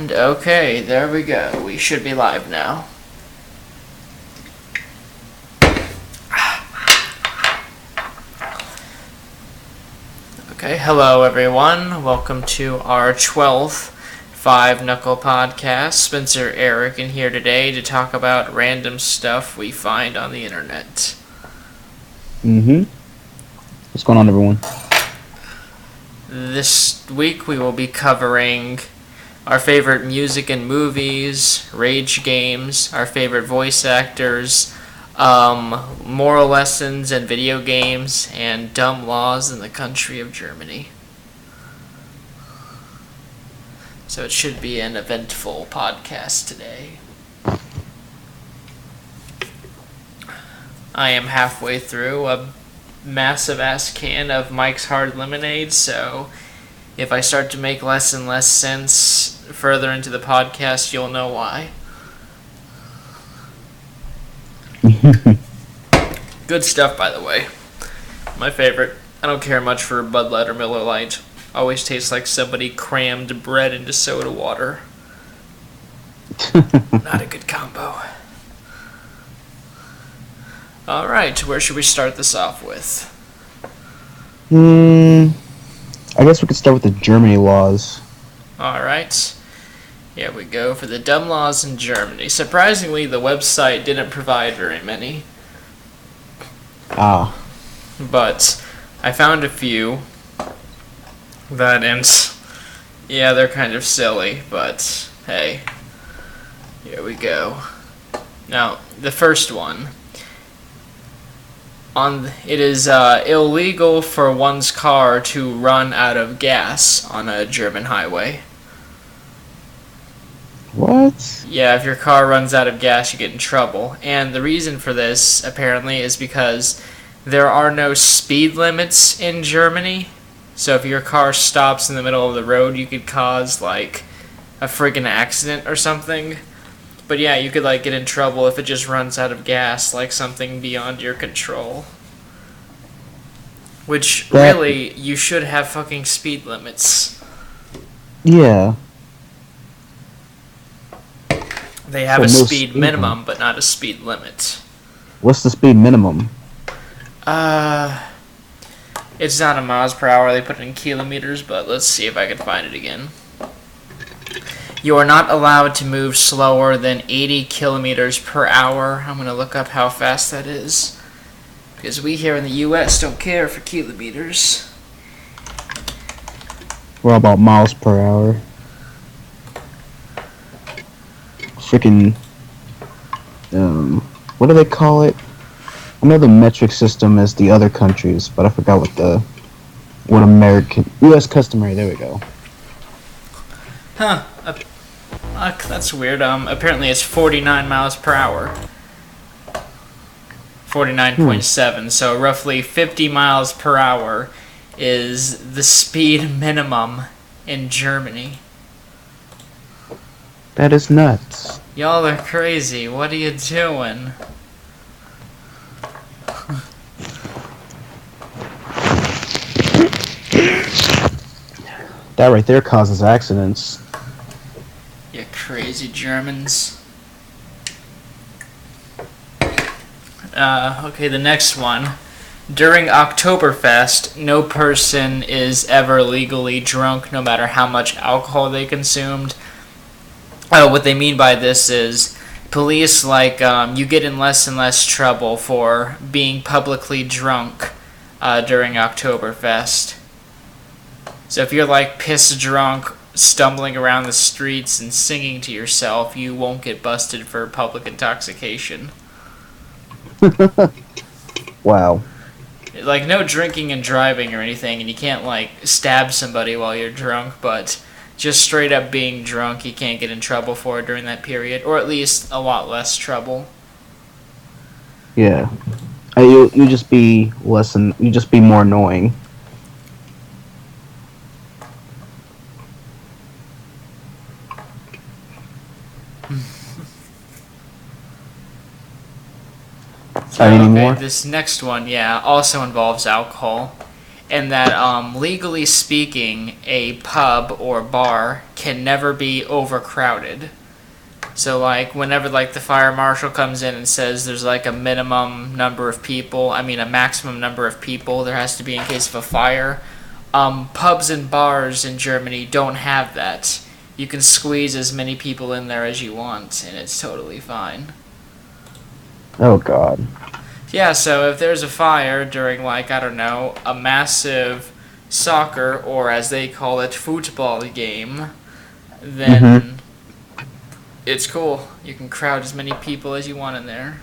And okay, there we go. We should be live now. Okay, hello everyone. Welcome to our 12th Knuckle Podcast. Spencer, Eric, and here today to talk about random stuff we find on the internet. What's going on, everyone? This week we will be covering our favorite music and movies, rage games, our favorite voice actors, moral lessons and video games, and dumb laws in the country of Germany. So it should be an eventful podcast today. I am halfway through a massive ass can of Mike's Hard Lemonade, so if I start to make less and less sense further into the podcast, you'll know why. Good stuff, by the way. My favorite. I don't care much for Bud Light or Miller Lite. Always tastes like somebody crammed bread into soda water. Not a good combo. Alright, where should we start this off with? I guess we could start with the Germany laws. Alright. Here we go for the dumb laws in Germany. Surprisingly, the website didn't provide very many. But I found a few that, yeah, they're kind of silly, but hey, here we go. Now, the first one. It is illegal for one's car to run out of gas on a German highway. What? Yeah, if your car runs out of gas, you get in trouble. And the reason for this, apparently, is because there are no speed limits in Germany. So if your car stops in the middle of the road, you could cause, like, a friggin' accident or something. But yeah, you could, like, get in trouble if it just runs out of gas, like something beyond your control. Which, really, you should have fucking speed limits. Yeah. They have a speed minimum, but not a speed limit. What's the speed minimum? It's not in miles per hour, they put it in kilometers, but let's see if I can find it again. You are not allowed to move slower than 80 kilometers per hour. I'm going to look up how fast that is. Because we here in the U.S. don't care for kilometers. We're about miles per hour. Freaking, what do they call it? I know the metric system is the other countries, but I forgot what American, U.S. customary, there we go. Huh. That's weird. Apparently it's 49 miles per hour. 49.7, so roughly 50 miles per hour is the speed minimum in Germany. That is nuts. Y'all are crazy. What are you doing? That right there causes accidents. You crazy Germans. Okay, the next one. During Oktoberfest, no person is ever legally drunk no matter how much alcohol they consumed. What they mean by this is police, you get in less and less trouble for being publicly drunk during Oktoberfest. So if you're, piss drunk, stumbling around the streets and singing to yourself, you won't get busted for public intoxication. Wow. No drinking and driving or anything, and you can't, stab somebody while you're drunk, but just straight up being drunk, you can't get in trouble for it during that period, or at least a lot less trouble. Yeah. You just be more annoying. Okay, this next one, also involves alcohol. and that legally speaking, a pub or bar can never be overcrowded. So, like, whenever, like, the fire marshal comes in and says there's, like, a maximum number of people there has to be in case of a fire, pubs and bars in Germany don't have that. You can squeeze as many people in there as you want, and it's totally fine. Oh, God. Yeah, so if there's a fire during, like, I don't know, a massive soccer, or as they call it, football game, then it's cool. You can crowd as many people as you want in there.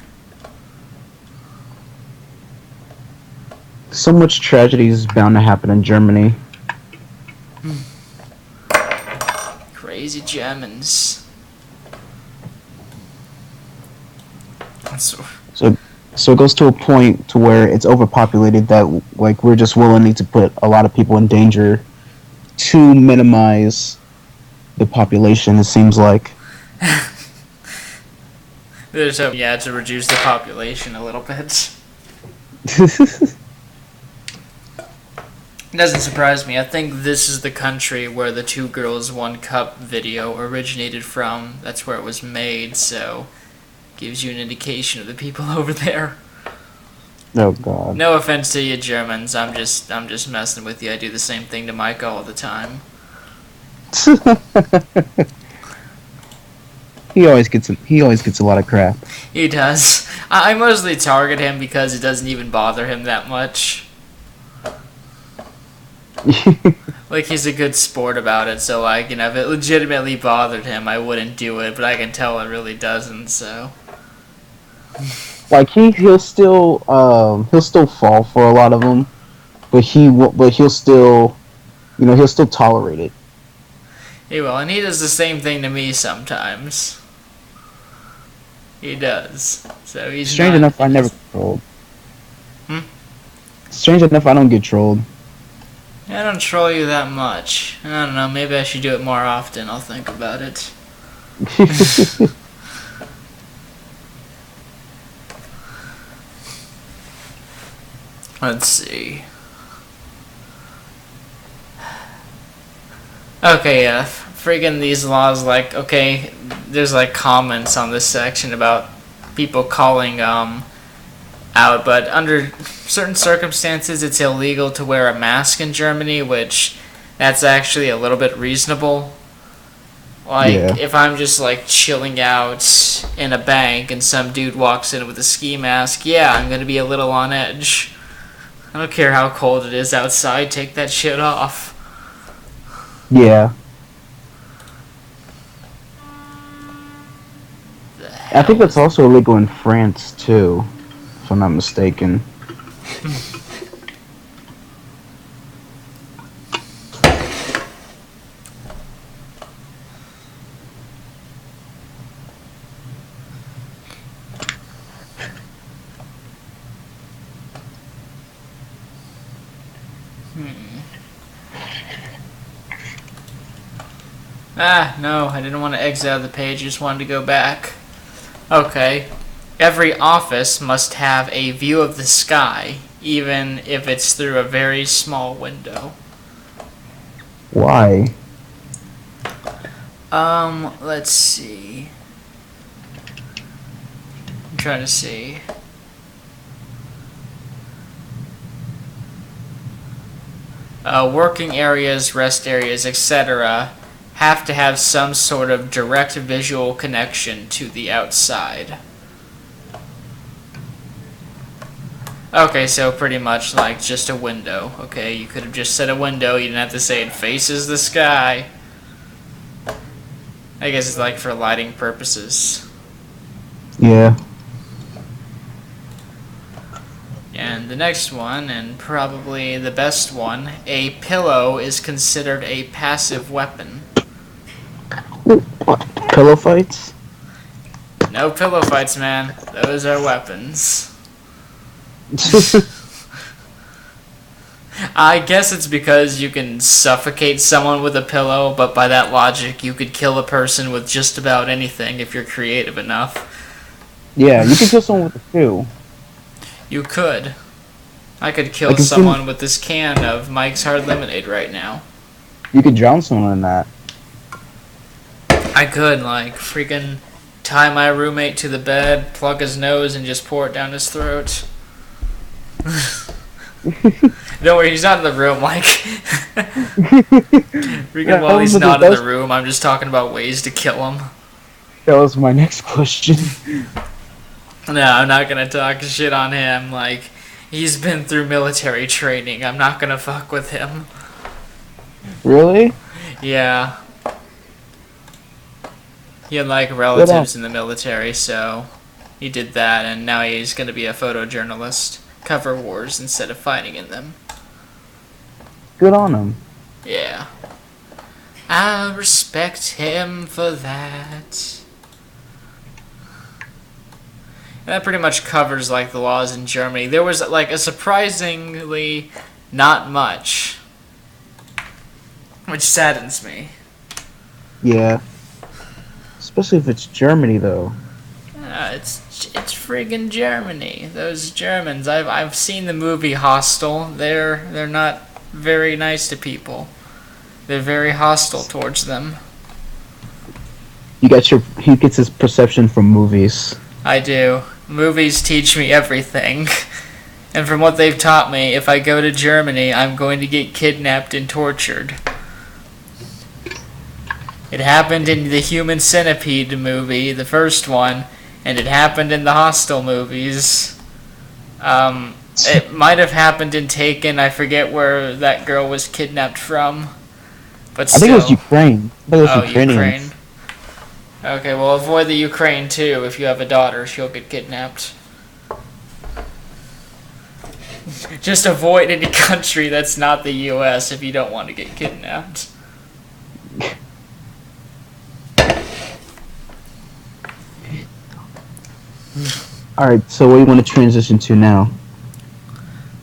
So much tragedy is bound to happen in Germany. Crazy Germans. So it goes to a point to where it's overpopulated that, like, we're just willing to put a lot of people in danger to minimize the population, it seems like. There's hope, yeah, to reduce the population a little bit. It doesn't surprise me. I think this is the country where the 2 Girls 1 Cup video originated from. That's where it was made, so gives you an indication of the people over there. Oh, God. No offense to you Germans, I'm just messing with you. I do the same thing to Mike all the time. He always gets a lot of crap. He does. I mostly target him because it doesn't even bother him that much. Like, he's a good sport about it, so, like, you know, if it legitimately bothered him, I wouldn't do it, but I can tell it really doesn't, so. Like, he'll still fall for a lot of them, but he'll still tolerate it. He will, and he does the same thing to me sometimes. He does. So he's Strange enough, I never get trolled. Hmm? Strange enough, I don't get trolled. I don't troll you that much. I don't know, maybe I should do it more often. I'll think about it. Let's see. Okay, yeah, friggin' these laws, like, okay, there's, like, comments on this section about people calling, out, but under certain circumstances, it's illegal to wear a mask in Germany, which, that's actually a little bit reasonable. Like, Yeah. if I'm just, like, chilling out in a bank and some dude walks in with a ski mask, yeah, I'm gonna be a little on edge. I don't care how cold it is outside, take that shit off. Yeah. I think that's also illegal in France, too, if I'm not mistaken. No, I didn't want to exit out of the page, I just wanted to go back. Okay. Every office must have a view of the sky, even if it's through a very small window. Why? Let's see. I'm trying to see. Working areas, rest areas, etc. have to have some sort of direct visual connection to the outside. Okay, so pretty much like just a window. Okay, you could have just said a window, you didn't have to say it faces the sky. I guess it's like for lighting purposes. Yeah. And the next one, and probably the best one, a pillow is considered a passive weapon. What? Pillow fights? No pillow fights, man. Those are weapons. I guess it's because you can suffocate someone with a pillow, but by that logic, you could kill a person with just about anything if you're creative enough. Yeah, you can kill someone with a shoe. You could. I could kill Like, someone with this can of Mike's Hard Lemonade right now. you could drown someone in that. I could, like, freaking tie my roommate to the bed, plug his nose, and just pour it down his throat. Don't worry, he's not in the room, like... freaking while he's not in the room, I'm just talking about ways to kill him. That was my next question. No, I'm not gonna talk shit on him, like... He's been through military training. I'm not gonna fuck with him. Really? Yeah. He had, like, relatives in the military, so he did that, and now he's gonna be a photojournalist. Cover wars instead of fighting in them. Good on him. Yeah. I respect him for that. And that pretty much covers, like, the laws in Germany. There was, like, a surprisingly not much. Which saddens me. Yeah. Especially if it's Germany, though. It's friggin' Germany. Those Germans. I've seen the movie Hostel. They're not very nice to people. They're very hostile towards them. He gets his perception from movies. I do. Movies teach me everything. And from what they've taught me, if I go to Germany, I'm going to get kidnapped and tortured. It happened in the Human Centipede movie, the first one, and it happened in the Hostel movies. It might have happened in Taken. I forget where that girl was kidnapped from. But still. I think it was Ukraine. Ukraine. Okay, well, avoid the Ukraine, too. If you have a daughter, she'll get kidnapped. Just avoid any country that's not the U.S. if you don't want to get kidnapped. Alright, so what do you want to transition to now?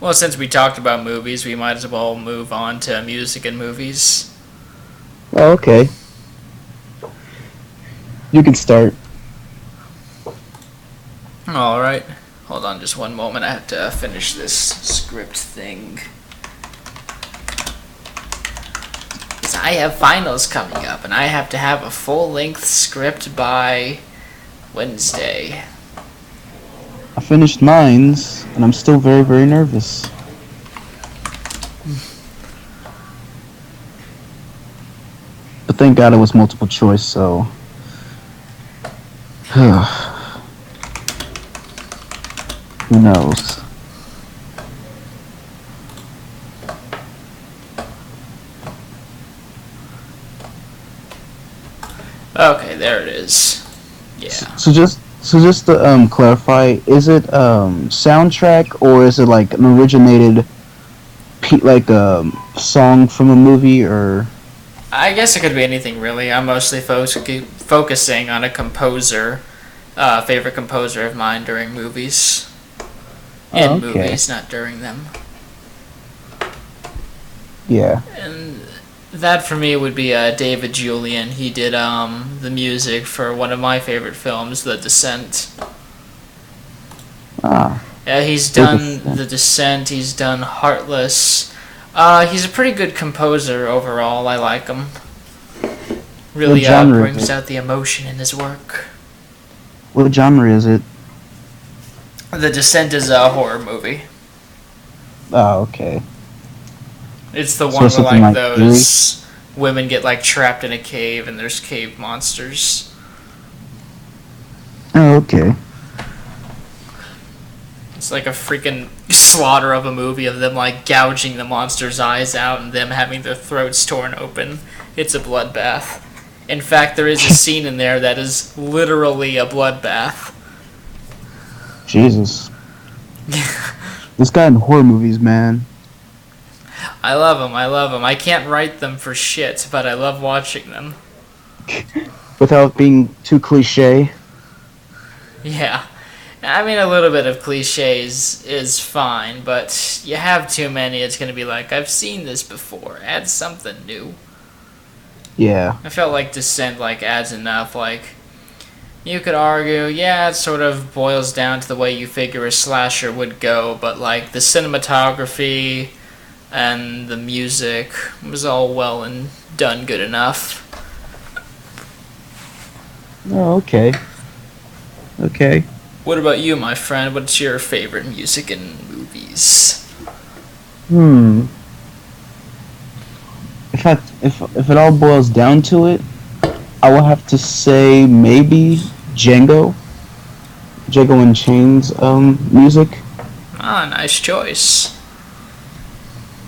Well, since we talked about movies, we might as well move on to music and movies. Oh, okay. You can start. Alright. Hold on just one moment. I have to finish this script thing. Because I have finals coming up, and I have to have a full-length script by Wednesday. I finished mines, and I'm still very, very nervous. But thank God it was multiple choice, so... Who knows? Okay, there it is. Yeah. So just to clarify, is it soundtrack or is it like an originated song from a movie, or? I guess it could be anything really. I'm mostly focusing on a composer, favorite composer of mine during movies. In movies, not during them. Yeah. And that for me would be David Julian. He did the music for one of my favorite films, The Descent. Ah. Yeah, he's done The Descent. He's done Heartless. He's a pretty good composer overall. I like him. Really brings out the emotion in his work. What genre is it? The Descent is a horror movie. Oh, okay. It's the one where like those women get like trapped in a cave and there's cave monsters. Oh, okay. It's like a freaking slaughter of a movie of them like gouging the monster's eyes out and them having their throats torn open. It's a bloodbath. In fact, there is a scene in there that is literally a bloodbath. Jesus. This guy in horror movies, man. I love them. I can't write them for shit, but I love watching them. Without being too cliche. Yeah. I mean, a little bit of cliches is fine, but you have too many, it's going to be like, I've seen this before. Add something new. Yeah. I felt like Descent, like, adds enough, like, You could argue, yeah, it sort of boils down to the way you figure a slasher would go, but like the cinematography and the music was all well and done good enough. Oh, okay. Okay. What about you, my friend? What's your favorite music in movies? Hmm. If it all boils down to it, I will have to say maybe Django. Django and Chains music. Ah, nice choice.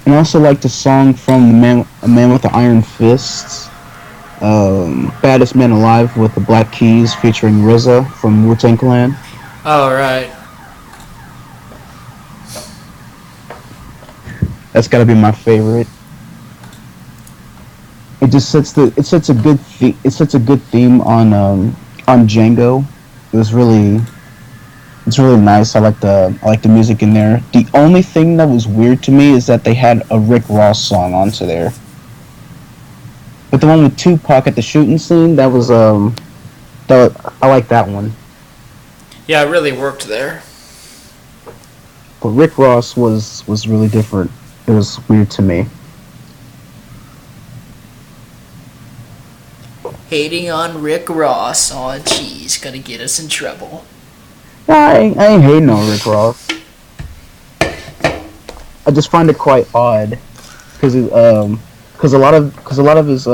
And I also like the song from A Man with the Iron Fists. Baddest Man Alive with the Black Keys featuring RZA from Wu-Tang Clan. All right. That's gotta be my favorite. It sets a good theme on Django. It was really It's really nice. I like the music in there. The only thing that was weird to me is that they had a Rick Ross song onto there. But the one with Tupac at the shooting scene, I like that one. Yeah, it really worked there. But Rick Ross was really different. It was weird to me. Hating on Rick Ross. Aw, jeez, gonna get us in trouble. I ain't hating on Rick Ross. I just find it quite odd because a lot of his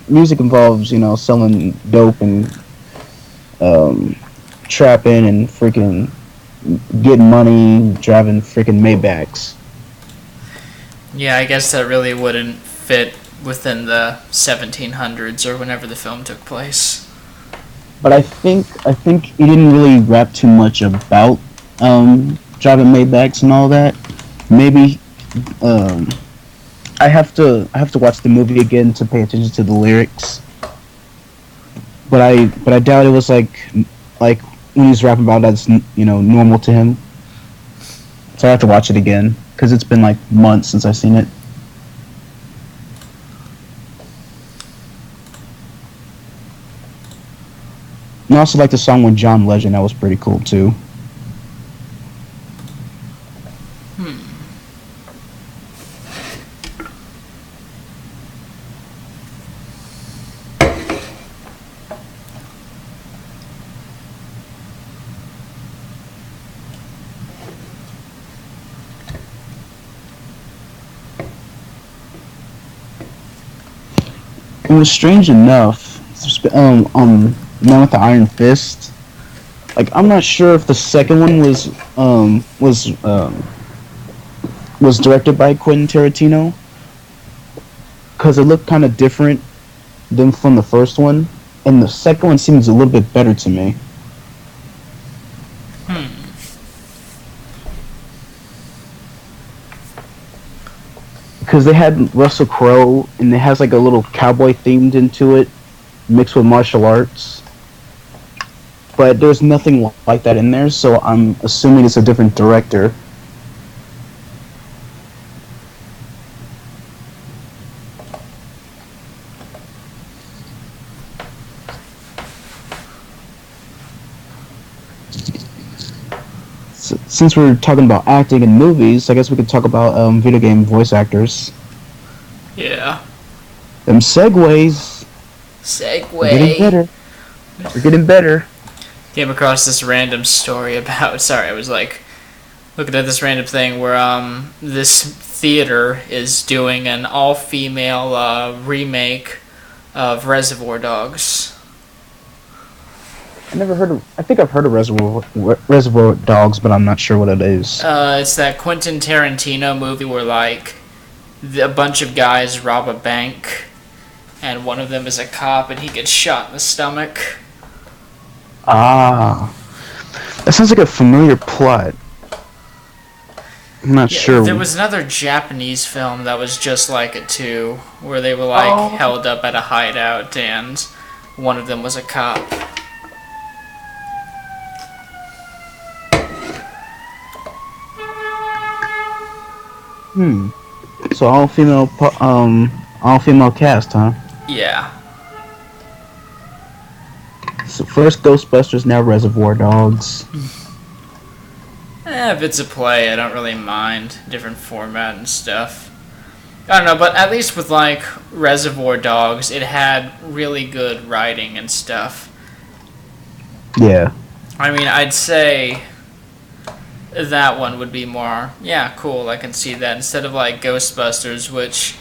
music involves selling dope and trapping and freaking getting money, driving freaking Maybachs. Yeah, I guess that really wouldn't fit within the 1700s or whenever the film took place. But I think he didn't really rap too much about driving Maybachs and all that. Maybe I have to watch the movie again to pay attention to the lyrics. But I doubt it was like when he's rapping about that's normal to him. So I have to watch it again because it's been like months since I've seen it. And I also like the song with John Legend. That was pretty cool too. It was strange enough. Man with the Iron Fist. Like I'm not sure if the second one was directed by Quentin Tarantino because it looked kind of different than from the first one, and the second one seems a little bit better to me. Because they had Russell Crowe, and it has like a little cowboy themed into it, mixed with martial arts. But there's nothing like that in there, so I'm assuming it's a different director. Since we're talking about acting in movies, I guess we could talk about video game voice actors. Yeah. Them segues. Segue. We're getting better. We're getting better. Came across this random story about. Sorry, I was like looking at this random thing where this theater is doing an all-female remake of Reservoir Dogs. I think I've heard of Reservoir Dogs, but I'm not sure what it is. It's that Quentin Tarantino movie where like a bunch of guys rob a bank, and one of them is a cop, and he gets shot in the stomach. Ah, that sounds like a familiar plot. I'm not sure. There was another Japanese film that was just like it too, where they were like held up at a hideout, and one of them was a cop. So all female cast, huh? Yeah. First Ghostbusters, now Reservoir Dogs. If it's a play, I don't really mind. Different format and stuff. I don't know, but at least with, like, Reservoir Dogs, it had really good writing and stuff. Yeah. I mean, I'd say that one would be more, yeah, cool, I can see that, instead of, like, Ghostbusters, which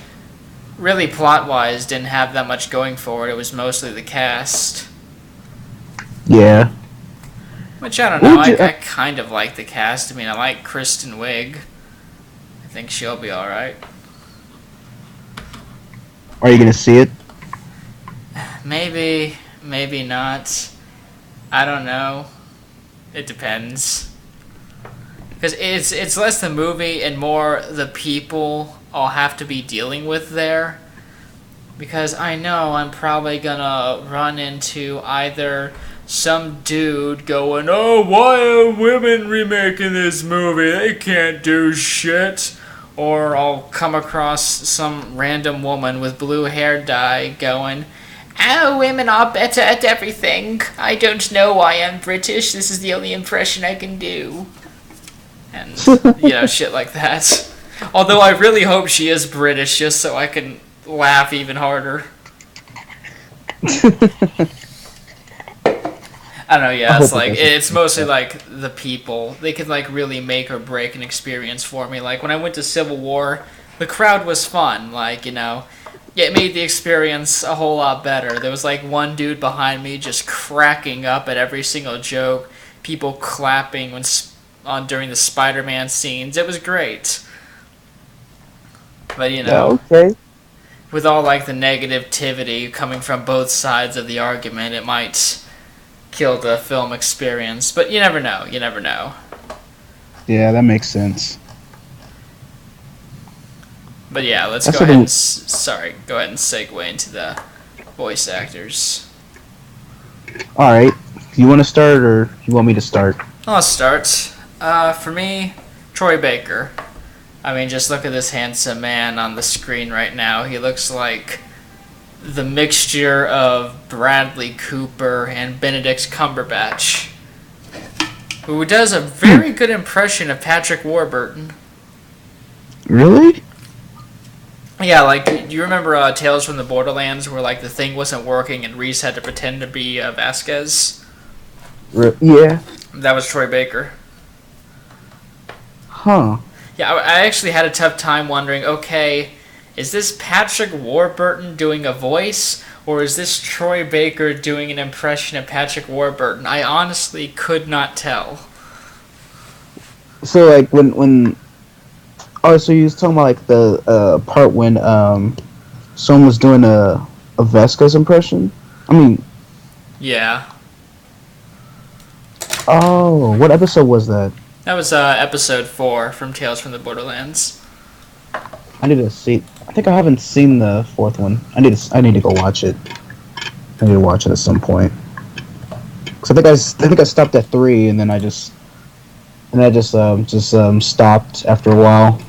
really plot-wise didn't have that much going for it. It was mostly the cast. Yeah. Which, I don't know, I kind of like the cast. I mean, I like Kristen Wiig. I think she'll be alright. Are you going to see it? Maybe, maybe not. I don't know. It depends. Because it's less the movie and more the people I'll have to be dealing with there. Because I know I'm probably gonna run into either some dude going, "Oh, why are women remaking this movie? They can't do shit." Or I'll come across some random woman with blue hair dye going, "Oh, women are better at everything. I don't know why I'm British. This is the only impression I can do." And, shit like that. Although I really hope she is British, just so I can laugh even harder. I don't know, yeah, it's like, it's mostly like the people. They could like really make or break an experience for me. Like when I went to Civil War, the crowd was fun. Like, it made the experience a whole lot better. There was like one dude behind me just cracking up at every single joke. People clapping during the Spider-Man scenes. It was great. But okay. With all like the negativity coming from both sides of the argument, it might kill the film experience. But you never know. You never know. Yeah, that makes sense. But yeah, let's go ahead and segue into the voice actors. All right. You want to start, or you want me to start? I'll start. For me, Troy Baker. I mean, just look at this handsome man on the screen right now. He looks like the mixture of Bradley Cooper and Benedict Cumberbatch, who does a very good impression of Patrick Warburton. Really? Yeah, like, do you remember Tales from the Borderlands, where like the thing wasn't working and Reese had to pretend to be Vasquez? Yeah. That was Troy Baker. Huh. Yeah, I actually had a tough time wondering, okay, is this Patrick Warburton doing a voice, or is this Troy Baker doing an impression of Patrick Warburton? I honestly could not tell. So, like, when oh, so you was talking about, like, the part when someone was doing a Vasquez impression? I mean... Yeah. Oh, what episode was that? That was episode 4 from Tales from the Borderlands. I need to see... I think I haven't seen the 4th one. I need to go watch it. I need to watch it at some point. Cause I think I stopped at 3, and then I just stopped after a while,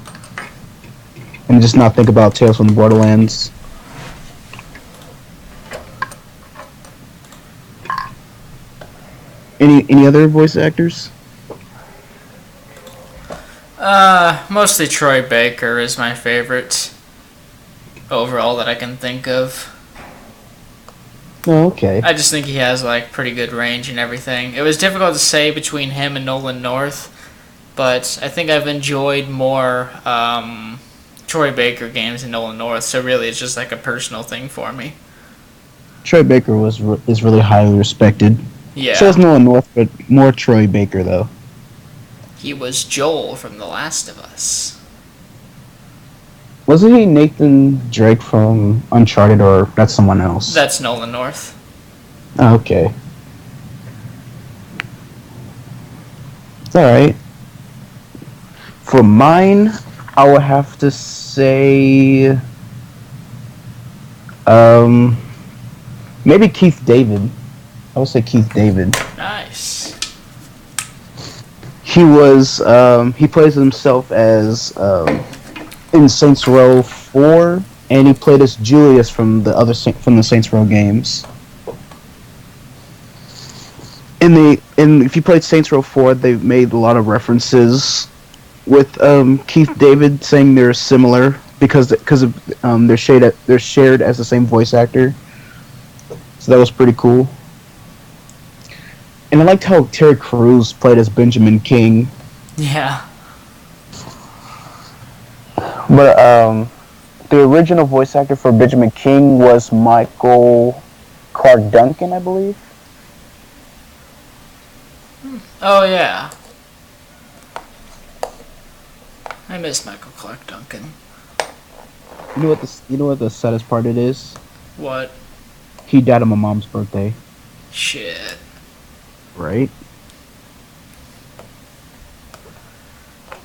and just not think about Tales from the Borderlands. Any other voice actors? Mostly Troy Baker is my favorite overall that I can think of. Oh, okay. I just think he has like pretty good range and everything. It was difficult to say between him and Nolan North, but I think I've enjoyed more Troy Baker games than Nolan North, so really it's just like a personal thing for me. Troy Baker is really highly respected. Yeah. So is Nolan North, but more Troy Baker though. He was Joel from The Last of Us. Wasn't he Nathan Drake from Uncharted, or that's someone else? That's Nolan North. Oh, okay. It's alright. For mine, I would have to say... maybe Keith David. I would say Keith David. Nice. He plays himself as, in Saints Row 4, and he played as Julius from the Saints Row games. and if you played Saints Row 4, they made a lot of references with Keith David saying they're similar because they're shared as the same voice actor. So that was pretty cool. And I liked how Terry Crews played as Benjamin King. Yeah. But the original voice actor for Benjamin King was Michael Clark Duncan, I believe. Oh, yeah. I miss Michael Clark Duncan. You know what the saddest part it is? What? He died on my mom's birthday. Shit. Right?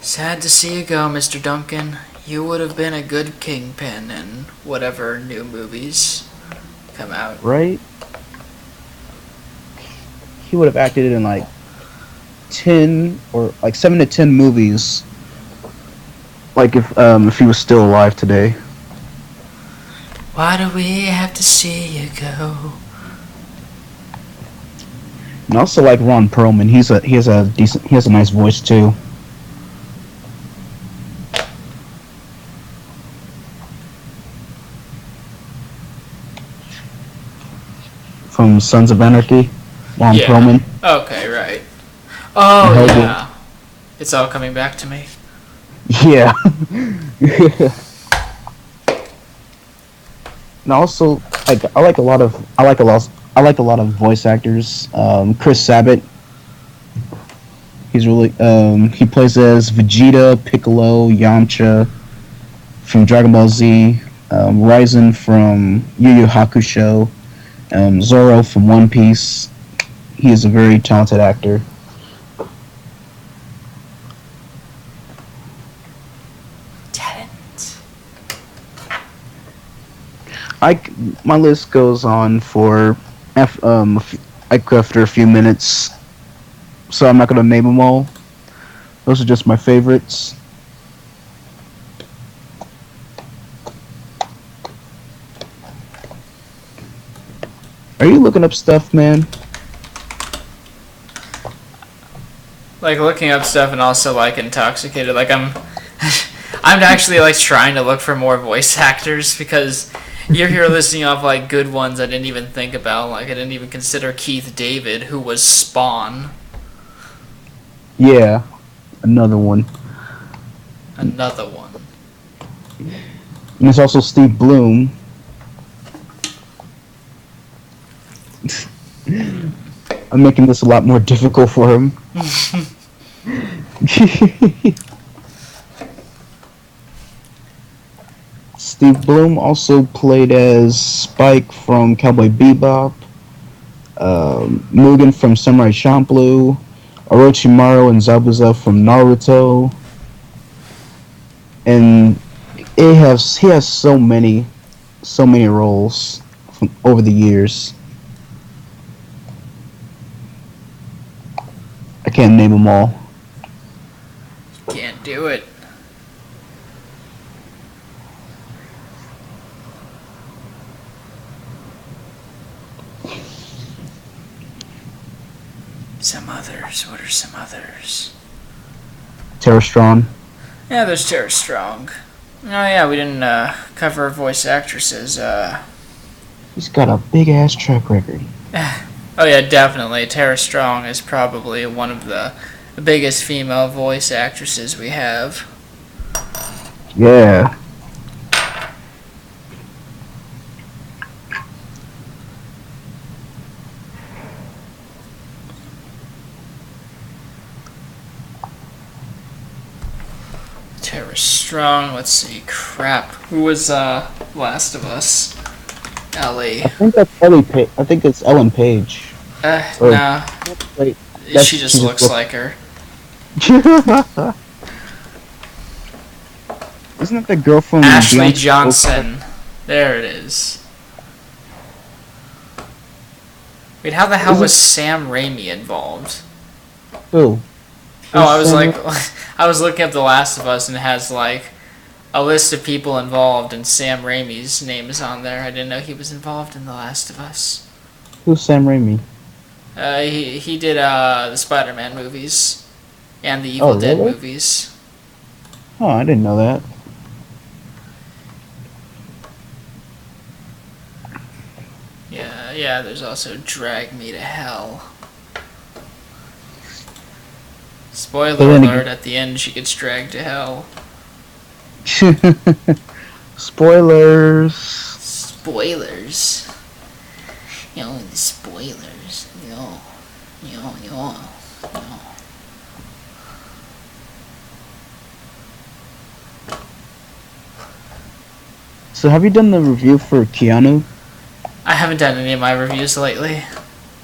Sad to see you go, Mr. Duncan. You would have been a good kingpin in whatever new movies come out. Right? He would have acted in like 10 or like 7 to 10 movies. Like if he was still alive today. Why do we have to see you go? And I also like Ron Perlman. He has a nice voice too. From Sons of Anarchy, Ron Perlman. Okay, right. Oh, yeah. It's all coming back to me. Yeah. And also, I like a lot of voice actors. Chris Sabat. He's really he plays as Vegeta, Piccolo, Yamcha from Dragon Ball Z, Ryzen from Yu Yu Hakusho, Zoro from One Piece. He is a very talented actor. My list goes on for after a few minutes, so I'm not gonna name them all. Those are just my favorites. Are you looking up stuff, man? Like looking up stuff and also like intoxicated. Like I'm actually like trying to look for more voice actors because you're here listing off like good ones I didn't even think about. Like I didn't even consider Keith David, who was Spawn. Yeah, another one. Another one. And there's also Steve Bloom. I'm making this a lot more difficult for him. Steve Bloom also played as Spike from Cowboy Bebop, Mugen from Samurai Champloo, Orochimaru and Zabuza from Naruto, and he has so many roles from over the years. I can't name them all. Can't do it. Some others. What are some others? Tara Strong. Yeah, there's Tara Strong. Oh yeah, we didn't cover voice actresses. He's got a big ass track record. Oh yeah, definitely. Tara Strong is probably one of the biggest female voice actresses we have. Yeah. Tara Strong. Let's see. Crap. Who was Last of Us? Ellie. I think that's Ellie. I think it's Ellen Page. Nah. Wait, She just looks like her. Isn't that the girl from Ashley Beyonce? Johnson. There it is. Wait, how the hell was Sam Raimi involved? Who? Oh, I was looking up The Last of Us and it has like a list of people involved and Sam Raimi's name is on there. I didn't know he was involved in The Last of Us. Who's Sam Raimi? He did the Spider-Man movies and the Evil Oh, Dead really? movies. Oh, I didn't know that. Yeah. There's also Drag Me to Hell. Spoiler alert: at the end, she gets dragged to hell. Spoilers. Spoilers. The spoilers. Yo. So have you done the review for Keanu? I haven't done any of my reviews lately.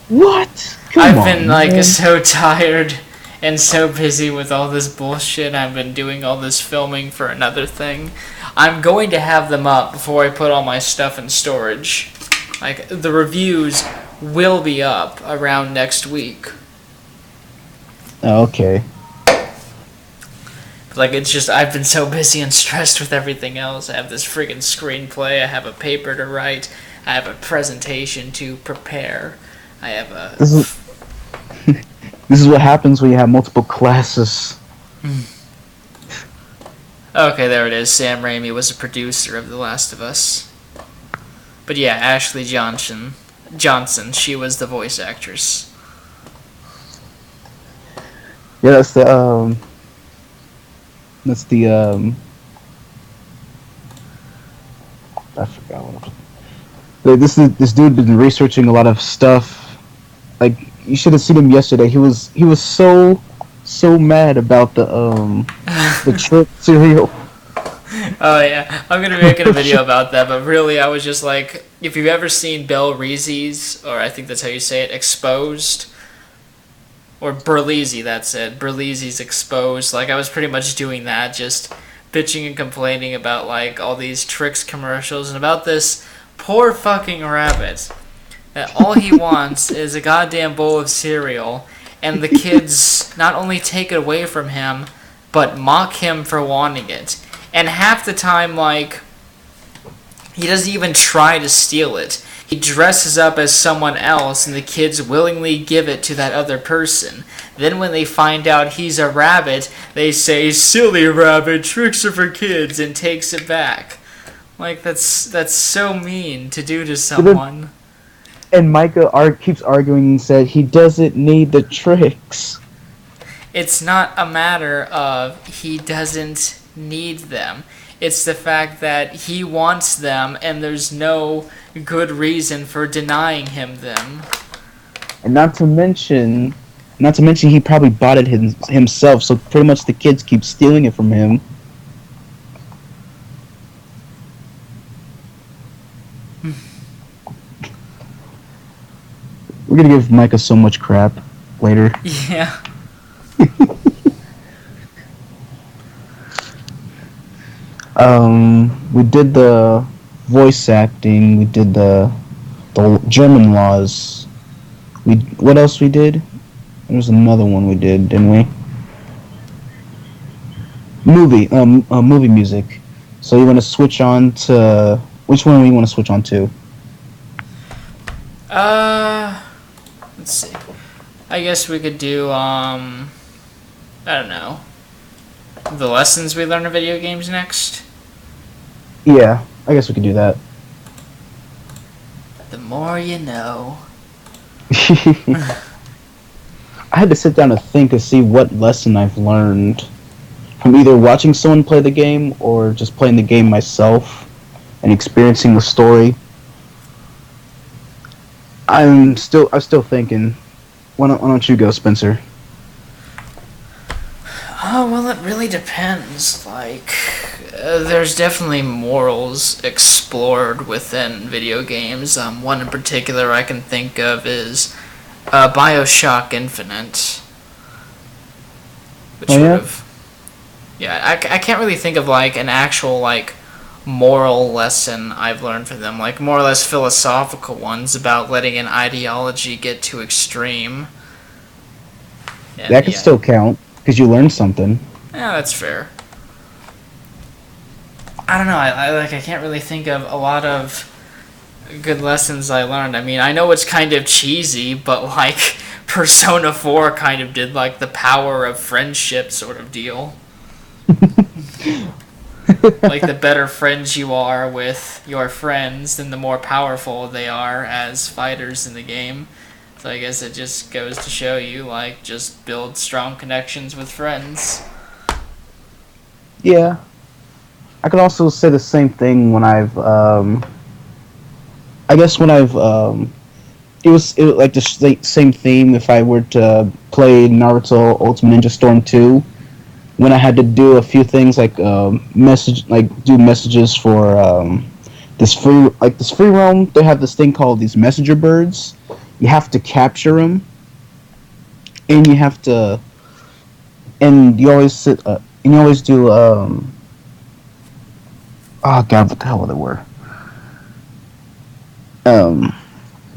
What? I've been so tired and so busy with all this bullshit. I've been doing all this filming for another thing. I'm going to have them up before I put all my stuff in storage. Like, the reviews will be up around next week. Oh, okay. Like, it's just, I've been so busy and stressed with everything else. I have this friggin' screenplay, I have a paper to write, I have a presentation to prepare, I have a... This is what happens when you have multiple classes. Okay, there it is. Sam Raimi was a producer of The Last of Us. But yeah, Ashley Johnson, she was the voice actress. Yeah, that's the I forgot what. This dude been researching a lot of stuff. Like, you should have seen him yesterday. He was so mad about the trick cereal. Oh yeah, I'm gonna be making a video about that, but really I was just like, if you've ever seen Belle Reese's, or I think that's how you say it, Exposed, or Berleezy, that's it, Berleezy's Exposed, like I was pretty much doing that, just bitching and complaining about like all these Trix commercials and about this poor fucking rabbit that all he wants is a goddamn bowl of cereal, and the kids not only take it away from him, but mock him for wanting it. And half the time, like, he doesn't even try to steal it. He dresses up as someone else, and the kids willingly give it to that other person. Then when they find out he's a rabbit, they say, "Silly rabbit, tricks are for kids," and takes it back. Like, that's so mean to do to someone. And Micah keeps arguing and said he doesn't need the tricks. It's not a matter of he doesn't need them. It's the fact that he wants them and there's no good reason for denying him them. And not to mention he probably bought it himself, so pretty much the kids keep stealing it from him. We're gonna give Micah so much crap later. Yeah. We did the voice acting. We did the German laws. What else we did? There was another one we did, didn't we? Movie music. So you want to switch on to which one do you want to switch on to? Let's see. I guess we could do I don't know. The lessons we learn in video games next. Yeah, I guess we could do that. The more you know. I had to sit down and think to see what lesson I've learned from either watching someone play the game or just playing the game myself and experiencing the story. I'm still thinking. Why don't you go, Spencer? Oh, well, it really depends. Like, there's definitely morals explored within video games. One in particular I can think of is BioShock Infinite. Which I can't really think of, like, an actual, like, moral lesson I've learned from them. Like, more or less philosophical ones about letting an ideology get too extreme. And, that can still count, because you learned something. Yeah, that's fair. I don't know, I can't really think of a lot of Good lessons I learned. I mean, I know it's kind of cheesy, but like Persona 4 kind of did like the power of friendship sort of deal. Like the better friends you are with your friends, then the more powerful they are as fighters in the game. So I guess it just goes to show you, like, just build strong connections with friends. Yeah. I could also say the same thing when I've, I guess when I've, it was like the same theme if I were to play Naruto Ultimate Ninja Storm 2, when I had to do a few things like, do messages for, this free roam. They have this thing called these messenger birds. You have to capture them, and you have to, and you always and you always do, oh god, what the hell they were? Um,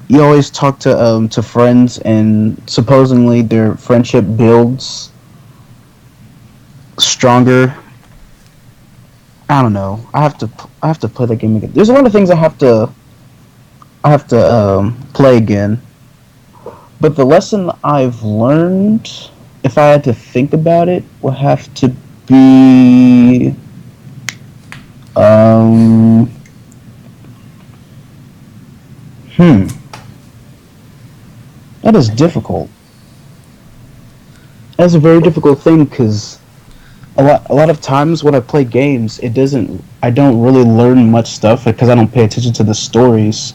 you always talk to friends, and supposedly their friendship builds stronger. I don't know. I have to play the game again. There's a lot of things I have to play again. But the lesson I've learned, if I had to think about it, would have to be um hmm. That is difficult. That's a very difficult thing because a lot of times when I play games, I don't really learn much stuff because I don't pay attention to the stories.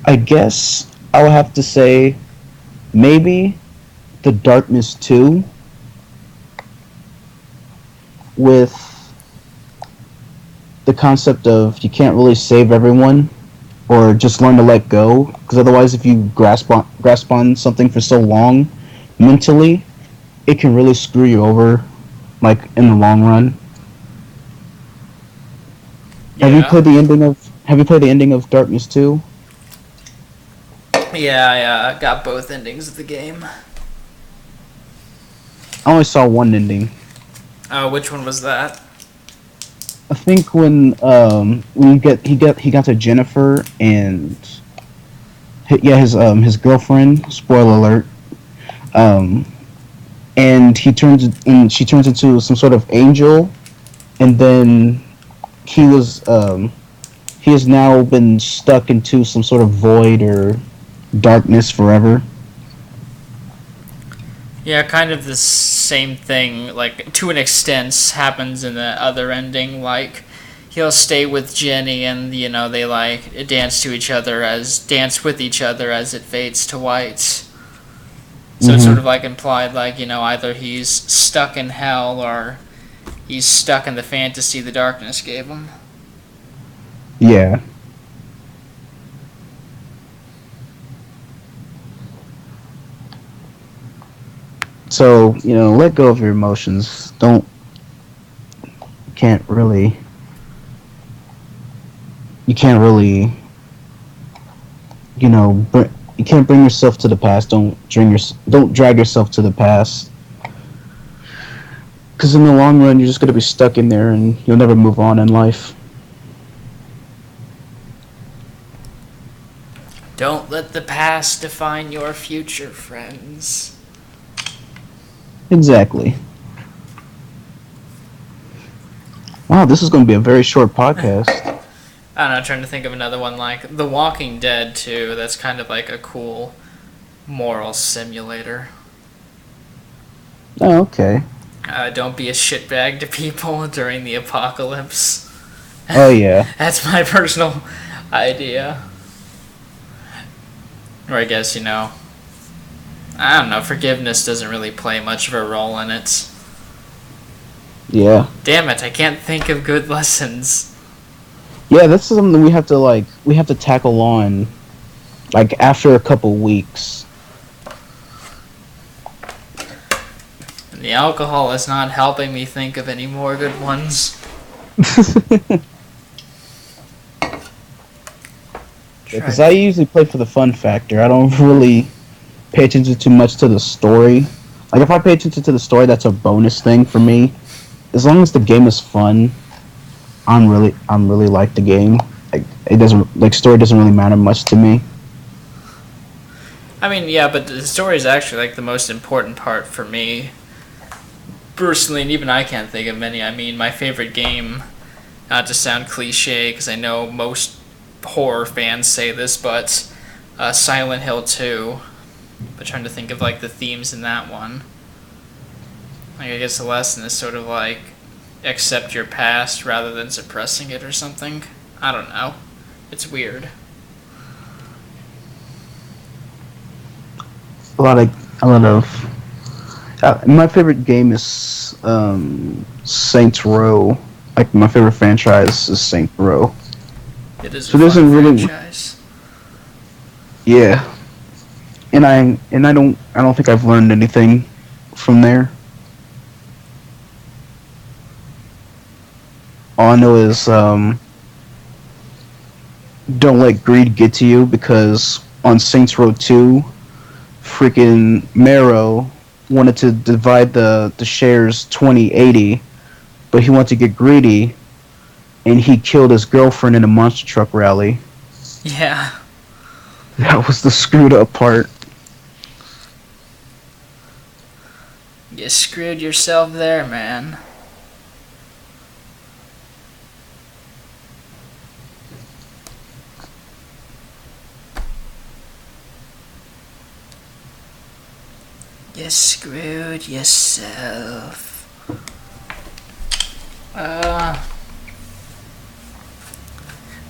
I guess I would have to say maybe the Darkness 2 with the concept of you can't really save everyone or just learn to let go because otherwise if you grasp on something for so long mentally it can really screw you over like in the long run. Yeah. Have you played the ending of Darkness 2? Yeah, I got both endings of the game. I only saw one ending. Oh, which one was that? I think when he got to Jennifer and his girlfriend. Spoiler alert. Um, and she turns into some sort of angel, and then he was he has now been stuck into some sort of void or darkness forever. Yeah, kind of the same thing, like, to an extent, happens in the other ending. Like, he'll stay with Jenny and, they, like, dance with each other as it fades to white. So it's sort Mm-hmm. of, like, implied, like, either he's stuck in hell or he's stuck in the fantasy the darkness gave him. Yeah. So, let go of your emotions. Can't really, you can't really, you can't bring yourself to the past. Don't drag yourself to the past. Because in the long run, you're just going to be stuck in there and you'll never move on in life. Don't let the past define your future, friends. Exactly. Wow, this is going to be a very short podcast. I don't know, trying to think of another one like The Walking Dead, too. That's kind of like a cool moral simulator. Oh, okay. Don't be a shitbag to people during the apocalypse. Oh, yeah. That's my personal idea. Or I guess, I don't know, forgiveness doesn't really play much of a role in it. Yeah. Damn it, I can't think of good lessons. Yeah, that's something we have to tackle on, like, after a couple weeks. The alcohol is not helping me think of any more good ones. Because I usually play for the fun factor. I don't really pay attention too much to the story. Like, if I pay attention to the story, that's a bonus thing for me. As long as the game is fun, I'm really like the game. Like it doesn't like story doesn't really matter much to me. I mean, yeah, but the story is actually like the most important part for me personally, and even I can't think of many. I mean, my favorite game, not to sound cliche, because I know most horror fans say this, but Silent Hill 2. But trying to think of like the themes in that one. Like I guess the lesson is sort of like accept your past rather than suppressing it or something. I don't know. It's weird. A lot of. My favorite game is Saints Row. Like my favorite franchise is Saints Row. It is So a there's fun a really franchise. yeah, I don't think I've learned anything from there. All I know is don't let greed get to you because on Saints Row 2, freaking Marrow wanted to divide the shares 20-80, but he wanted to get greedy and he killed his girlfriend in a monster truck rally. Yeah. That was the screwed up part. You screwed yourself there, man. You screwed yourself. I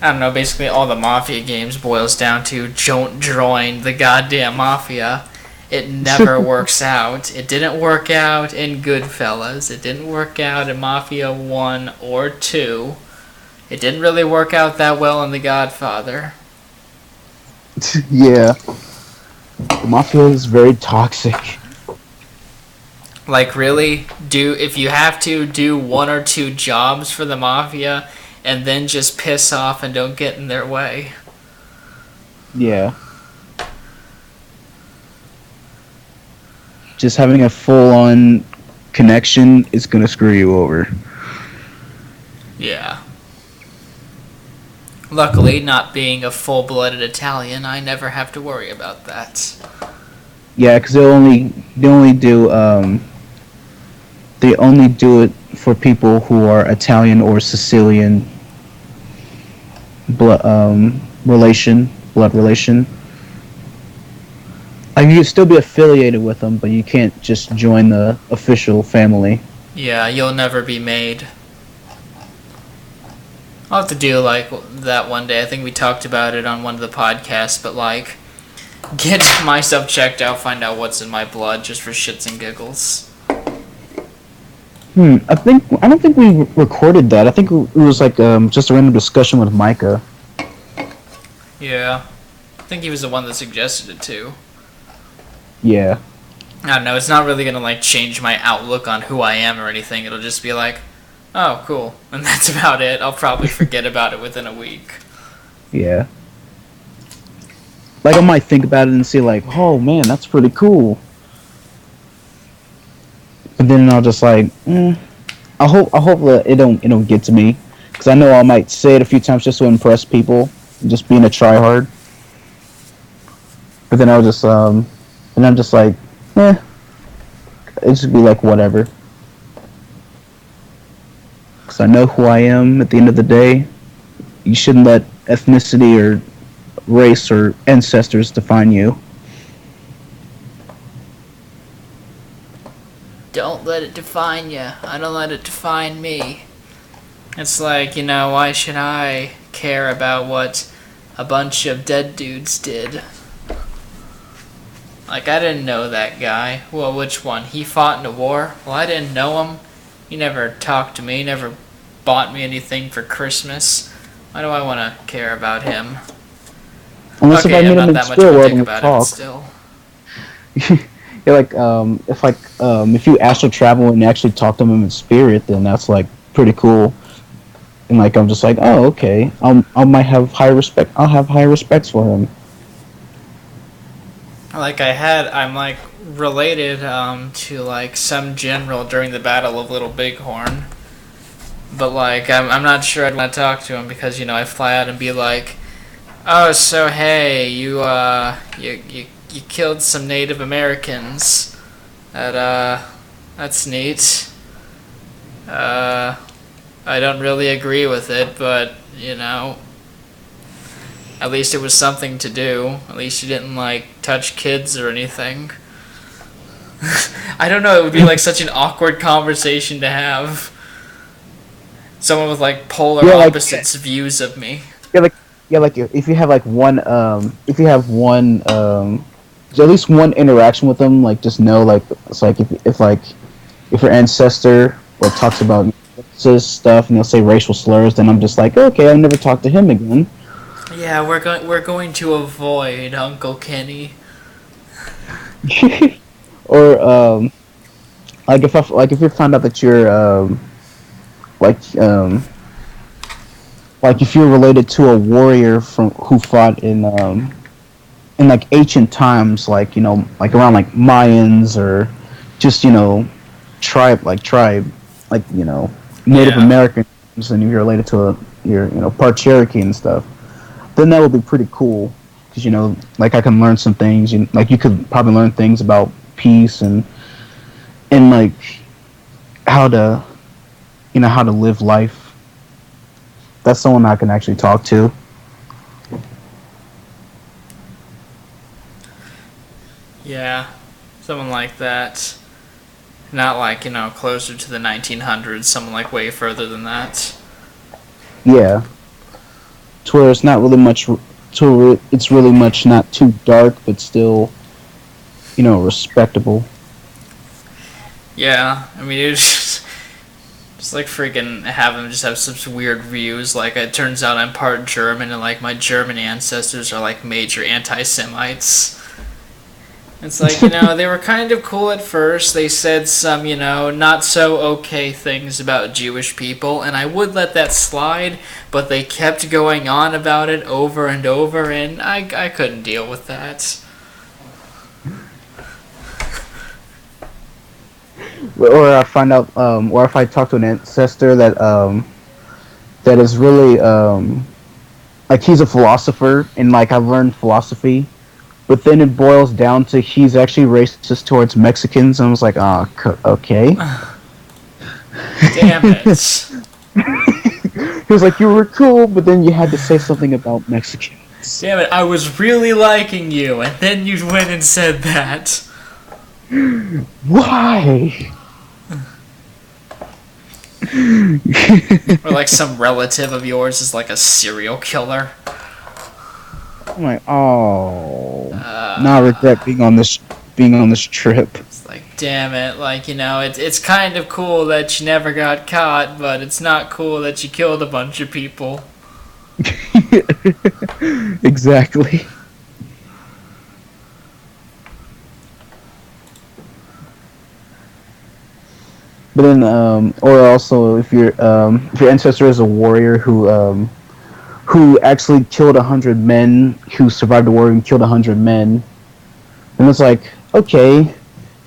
don't know, basically all the Mafia games boils down to don't join the goddamn Mafia. It never works out. It didn't work out in Goodfellas. It didn't work out in Mafia 1 or 2. It didn't really work out that well in The Godfather. Yeah. The Mafia is very toxic. Like, really? If you have to, do 1 or 2 jobs for the Mafia and then just piss off and don't get in their way. Yeah. Just having a full-on connection is gonna screw you over. Yeah. Luckily, not being a full-blooded Italian, I never have to worry about that. Yeah, because they only do it for people who are Italian or Sicilian blood relation. Like you can still be affiliated with them, but you can't just join the official family. Yeah, you'll never be made. I'll have to do like that one day. I think we talked about it on one of the podcasts, but like get myself checked out, find out what's in my blood just for shits and giggles. I don't think we recorded that. I think it was like just a random discussion with Micah. Yeah. I think he was the one that suggested it too. Yeah. I don't know, it's not really gonna like change my outlook on who I am or anything. It'll just be like, oh, cool. And that's about it. I'll probably forget about it within a week. Yeah. Like I might think about it and see like, oh man, that's pretty cool. But then I'll just like, I hope that it don't get to me, because I know I might say it a few times just to impress people, just being a tryhard. But then I'll just and I'm just like, it just be like whatever. Because I know who I am at the end of the day. You shouldn't let ethnicity or race or ancestors define you. Don't let it define you. I don't let it define me. It's like, why should I care about what a bunch of dead dudes did? Like, I didn't know that guy. Well, which one? He fought in a war? Well, I didn't know him. He never talked to me, never bought me anything for Christmas. Why do I want to care about him? Unless okay, if I I'm meet him not in that the much spirit of a world dick and we about talk. it still. Yeah, if you astral travel and actually talk to him in spirit, then that's like pretty cool. And like I'm just like, oh okay, I might have high respect. I'll have high respects for him. Like I'm like related to like some general during the Battle of Little Bighorn. But like, I'm not sure I'd want to talk to him because I fly out and be like, oh, so hey, you killed some Native Americans. That's neat. I don't really agree with it, but at least it was something to do. At least you didn't like touch kids or anything. I don't know. It would be like such an awkward conversation to have. Someone with like polar opposites views of me. If you have like one, if you have one, at least one interaction with them, like just know, like it's like if your ancestor talks about stuff and they'll say racial slurs, then I'm just like, okay, I'll never talk to him again. Yeah, we're going to avoid Uncle Kenny. Or if you found out that you're like if you're related to a warrior who fought in like ancient times, like like around like Mayans or just tribe Native Americans, and if you're related to you're part Cherokee and stuff, then that would be pretty cool because like I can learn some things. Like you could probably learn things about peace and like how to how to live life. That's someone I can actually talk to. Yeah, someone like that. Not like, closer to the 1900s, someone like way further than that. Yeah. To where it's not really much, it's really much not too dark, but still, respectable. Yeah, I mean, it's just like freaking have them just have such weird views. Like, it turns out I'm part German, and like my German ancestors are like major anti-Semites. It's like, they were kind of cool at first. They said some, not so okay things about Jewish people, and I would let that slide, but they kept going on about it over and over, and I couldn't deal with that. Or I find out, or if I talk to an ancestor that is really, like he's a philosopher, and like I've learned philosophy. But then it boils down to he's actually racist towards Mexicans. And I was like, okay. Damn it. He was like, you were cool, but then you had to say something about Mexicans. Damn it, I was really liking you, and then you went and said that. Why? Or like some relative of yours is like a serial killer. I'm like, oh, now I regret being on this trip. It's like, damn it, like, it's kind of cool that you never got caught, but it's not cool that you killed a bunch of people. Exactly. But then, or also, if your ancestor is a warrior who actually killed 100 men, who survived the war and killed 100 men. And it's like, okay,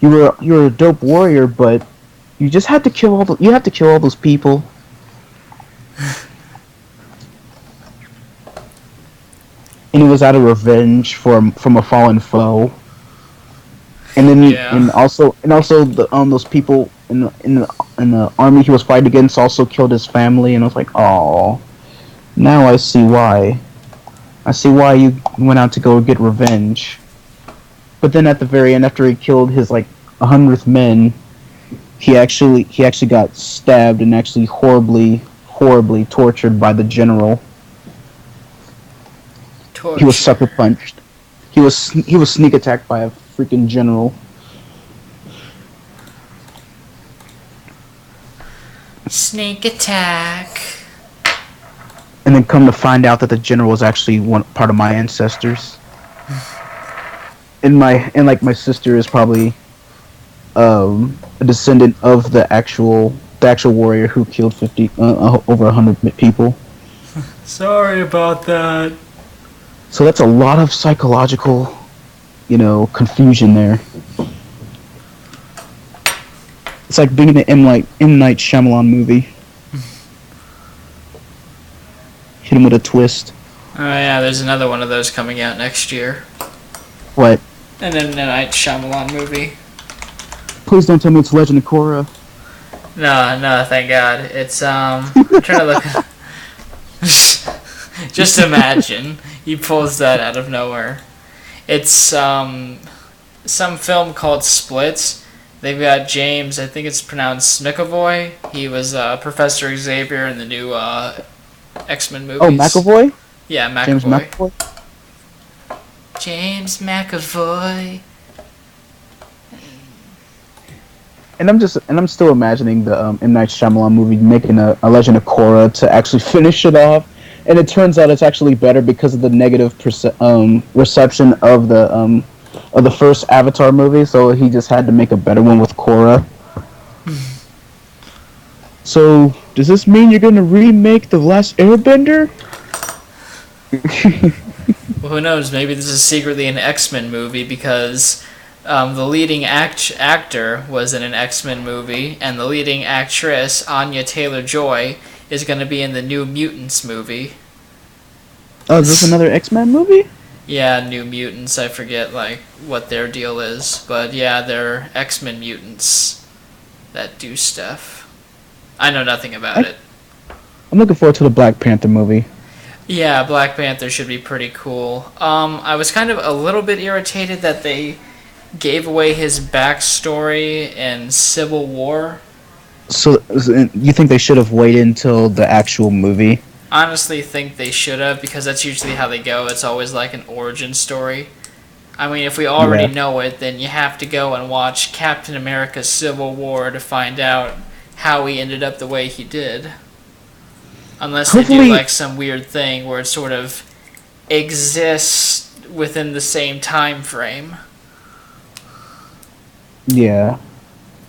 you were a dope warrior, but you just had to kill all those people. And it was out of revenge from a fallen foe. And then and also those people in the army he was fighting against also killed his family, and I was like, oh. Now I see why. I see why you went out to go get revenge. But then at the very end, after he killed his 100th men, he actually got stabbed and actually horribly tortured by the general. Torture. He was sucker punched. He was sneak attacked by a freaking general. Sneak attack. And then come to find out that the general was actually part of my ancestors. And my sister is probably a descendant of the actual warrior who killed over 100 people. Sorry about that. So that's a lot of psychological, confusion there. It's like being in an M. Night Shyamalan movie. hit him with a twist. Oh yeah, there's another one of those coming out next year. What? And then the Night Shyamalan movie. Please don't tell me it's Legend of Korra. No, thank God. It's I'm trying to look. Just imagine he pulls that out of nowhere. It's some film called Splits. They've got James, I think it's pronounced McAvoy. He was Professor Xavier in the new X-Men movies. Oh, McAvoy? Yeah, McAvoy. James McAvoy? James McAvoy. And I'm still imagining the M. Night Shyamalan movie making a Legend of Korra to actually finish it off. And it turns out it's actually better because of the negative reception of the first Avatar movie, so he just had to make a better one with Korra. So, does this mean you're gonna remake The Last Airbender? Well, who knows? Maybe this is secretly an X-Men movie because the leading actor was in an X-Men movie, and the leading actress, Anya Taylor-Joy, is going to be in the New Mutants movie. Oh, is this another X-Men movie? Yeah, New Mutants. I forget what their deal is, but yeah, they're X-Men mutants that do stuff. I know nothing about it. I'm looking forward to the Black Panther movie. Yeah, Black Panther should be pretty cool. I was kind of a little bit irritated that they gave away his backstory in Civil War. So, you think they should have waited until the actual movie? Honestly think they should have, because that's usually how they go. It's always like an origin story. I mean, if we already know it, then you have to go and watch Captain America Civil War to find out how he ended up the way he did. Unless they do some weird thing where it sort of exists within the same time frame. Yeah.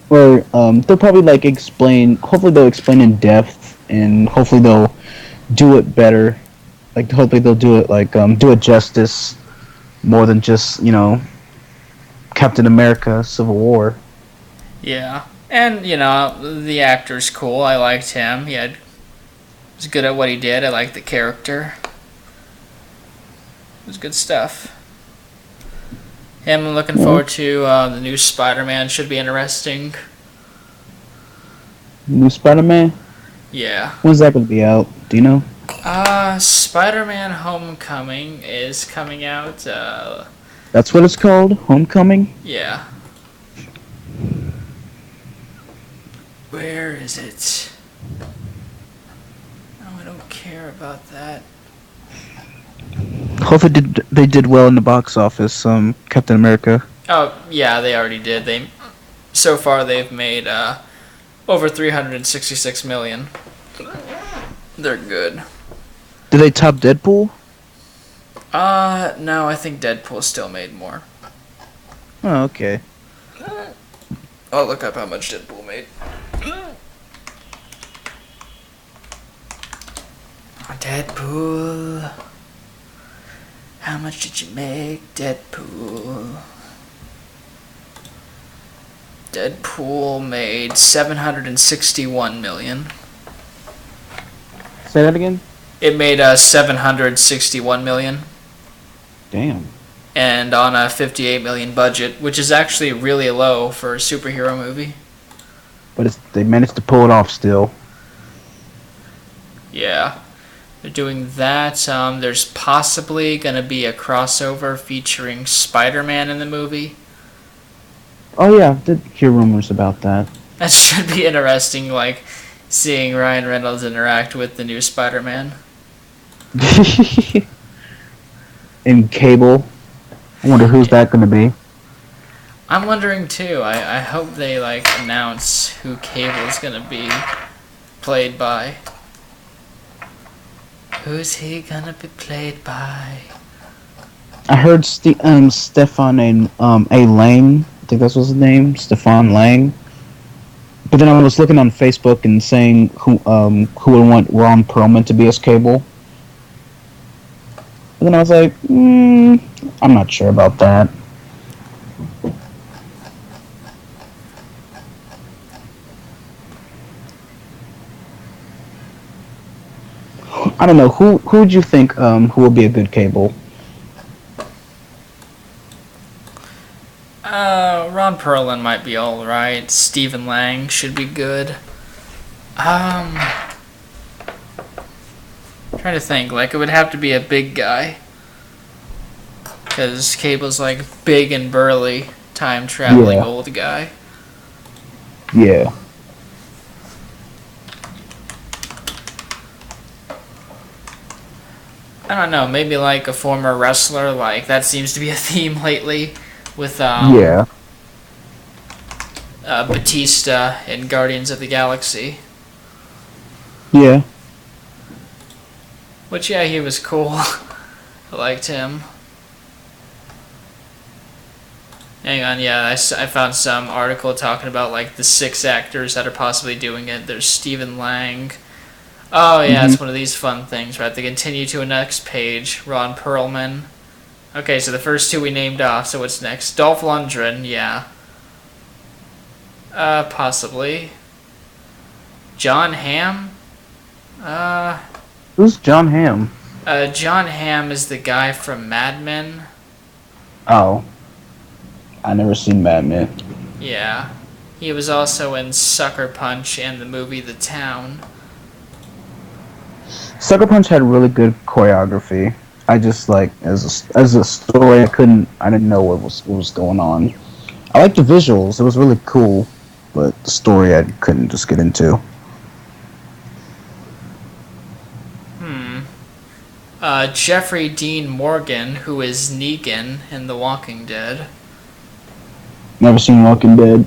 Or they'll probably explain. Hopefully they'll explain in depth, and hopefully they'll do it better. Hopefully they'll do it do it justice more than just Captain America Civil War. Yeah, and the actor's cool. I liked him. He was good at what he did. I liked the character. It was good stuff. I'm looking forward to the new Spider-Man. Should be interesting. New Spider-Man? Yeah. When's that going to be out? Do you know? Spider-Man Homecoming is coming out. That's what it's called? Homecoming? Yeah. Where is it? No, I don't care about that. Hopefully they did well in the box office, Captain America. Oh, yeah, they already did. So far they've made over $366 million. They're good. Did they top Deadpool? No, I think Deadpool still made more. Oh, okay. I'll look up how much Deadpool made. Deadpool. How much did you make, Deadpool? Deadpool made $761 million. Say that again? It made $761 million. Damn. And on a $58 million budget, which is actually really low for a superhero movie. But they managed to pull it off still. Yeah. They're doing that. There's possibly going to be a crossover featuring Spider-Man in the movie. Oh yeah, I did hear rumors about that. That should be interesting, seeing Ryan Reynolds interact with the new Spider-Man. And Cable. I wonder who's that going to be. I'm wondering too. I hope they announce who Cable's going to be played by. Who's he gonna be played by? I heard Stefan A. Lang. I think that's his name, Stefan Lang. But then I was looking on Facebook and saying who would want Ron Perlman to be as Cable. And then I was like, I'm not sure about that. I don't know who would you think who would be a good Cable? Ron Perlman might be alright. Stephen Lang should be good. Trying to think. Like, it would have to be a big guy. Because Cable's, like, big and burly, time-traveling old guy. Yeah. I don't know. Maybe, like, a former wrestler. Like, that seems to be a theme lately. With, Batista in Guardians of the Galaxy. Yeah. Which, yeah, he was cool. I liked him. Hang on, yeah, I found some article talking about, like, the 6 actors that are possibly doing it. There's Stephen Lang. Oh, yeah, it's one of these fun things, right? They continue to a next page. Ron Perlman. Okay, so the first 2 we named off, so what's next? Dolph Lundgren, yeah. Possibly. John Hamm? Who's John Hamm? John Hamm is the guy from Mad Men. Oh. I never seen Mad Men. Yeah. He was also in Sucker Punch and the movie The Town. Sucker Punch had really good choreography. I just like as a story, I didn't know what was going on. I liked the visuals; it was really cool, but the story I couldn't just get into. Jeffrey Dean Morgan, who is Negan in The Walking Dead. Never seen Walking Dead.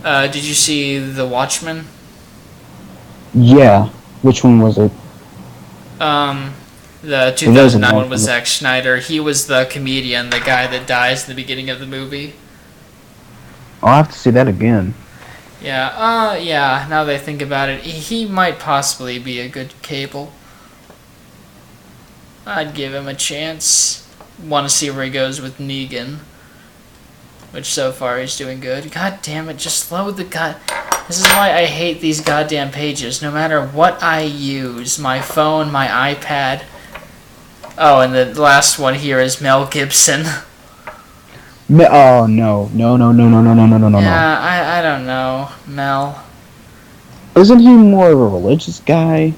Did you see The Watchmen? Yeah. Which one was it? The 2009 one was Zack Snyder. He was the comedian, the guy that dies in the beginning of the movie. I'll have to see that again. Yeah, yeah, now that I think about it, he might possibly be a good Cable. I'd give him a chance. Want to see where he goes with Negan. Which so far he's doing good. God damn it, just load the This is why I hate these goddamn pages. No matter what I use, my phone, my iPad. Oh, and the last one here is Mel Gibson. Oh, no. No. Yeah, I don't know. Mel. Isn't he more of a religious guy?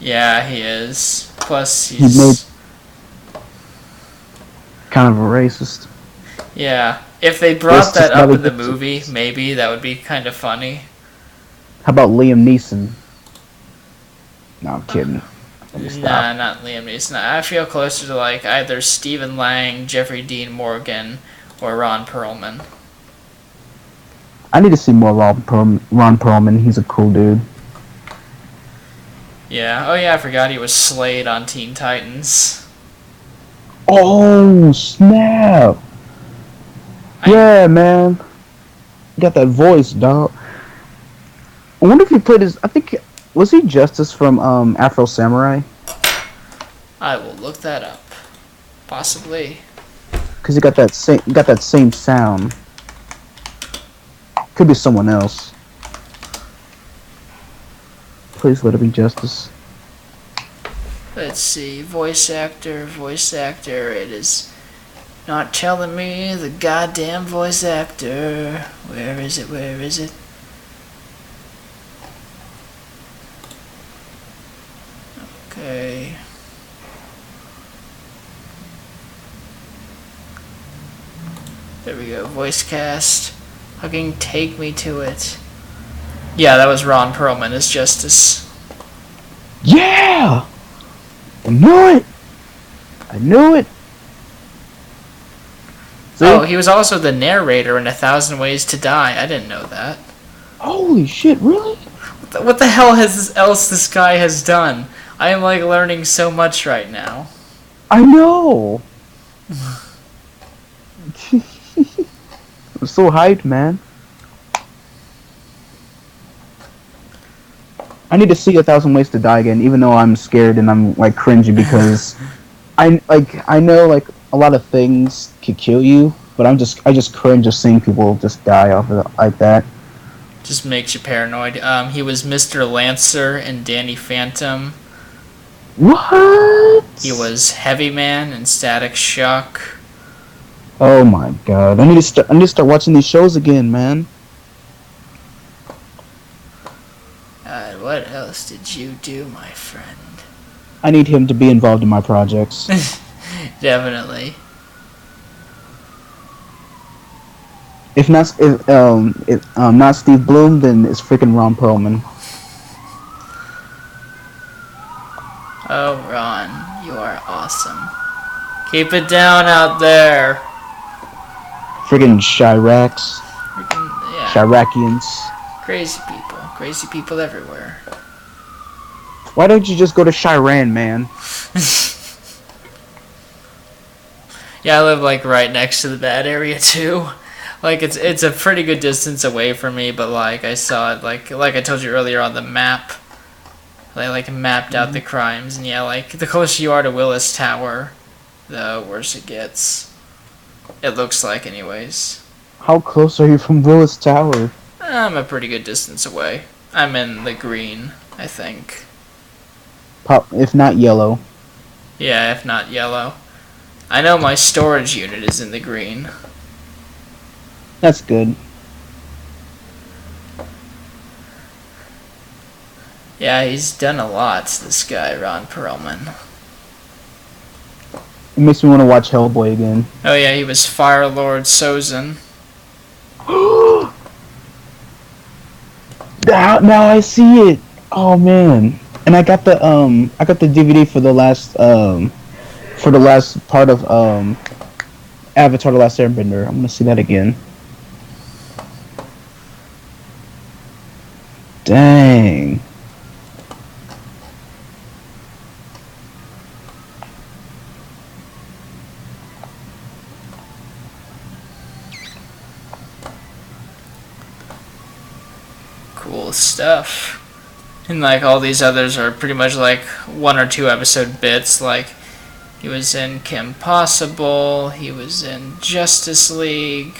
Yeah, he is. Plus, he's kind of a racist. Yeah. If they brought that up in the movie, maybe that would be kind of funny. How about Liam Neeson? No, I'm kidding. Nah, not Liam Neeson. I feel closer to like either Stephen Lang, Jeffrey Dean Morgan, or Ron Perlman. I need to see more Ron Perlman. He's a cool dude. Yeah. Oh yeah, I forgot he was Slade on Teen Titans. Oh snap! Yeah, man. Got that voice, dog. I wonder if he played his. I think was he Justice from Afro Samurai? I will look that up. Possibly. Because he got that same sound. Could be someone else. Please let it be Justice. Let's see. Voice actor. It is not telling me the goddamn voice actor. Where is it? Okay. There we go. Voice cast. Fucking take me to it. Yeah, that was Ron Perlman as Justice. Yeah! I knew it! See? Oh, he was also the narrator in 1,000 Ways to Die. I didn't know that. Holy shit, really? What the hell else this guy has done? I am like learning so much right now. I know! I'm so hyped, man. I need to see 1,000 Ways to Die again, even though I'm scared and I'm like cringy because I know like a lot of things could kill you, but I just cringe just seeing people just die off of it like that. Just makes you paranoid. He was Mr. Lancer and Danny Phantom. What? He was Heavy Man and Static Shock. Oh my god! I need to start watching these shows again, man. What else did you do, my friend? I need him to be involved in my projects. Definitely. If not Steve Bloom, then it's freaking Ron Perlman. Oh, Ron, you are awesome. Keep it down out there. Friggin' Chiracs. Yeah. Chiracians. Crazy people everywhere. Why don't you just go to Chiran, man? Yeah, I live like right next to the bad area too. Like it's a pretty good distance away from me, but like I saw it like I told you earlier on the map. They like mapped out the crimes, and yeah, like the closer you are to Willis Tower, the worse it gets. It looks like, anyways. How close are you from Willis Tower? I'm a pretty good distance away. I'm in the green, I think. If not yellow. Yeah, if not yellow. I know my storage unit is in the green. That's good. Yeah, he's done a lot, this guy, Ron Perlman. It makes me want to watch Hellboy again. Oh yeah, he was Fire Lord Sozin. Now I see it. Oh man! And I got the DVD for the last part of Avatar: The Last Airbender. I'm gonna see that again. Dang. Cool stuff. And like all these others are pretty much like 1 or 2 episode bits. Like he was in Kim Possible, he was in Justice League,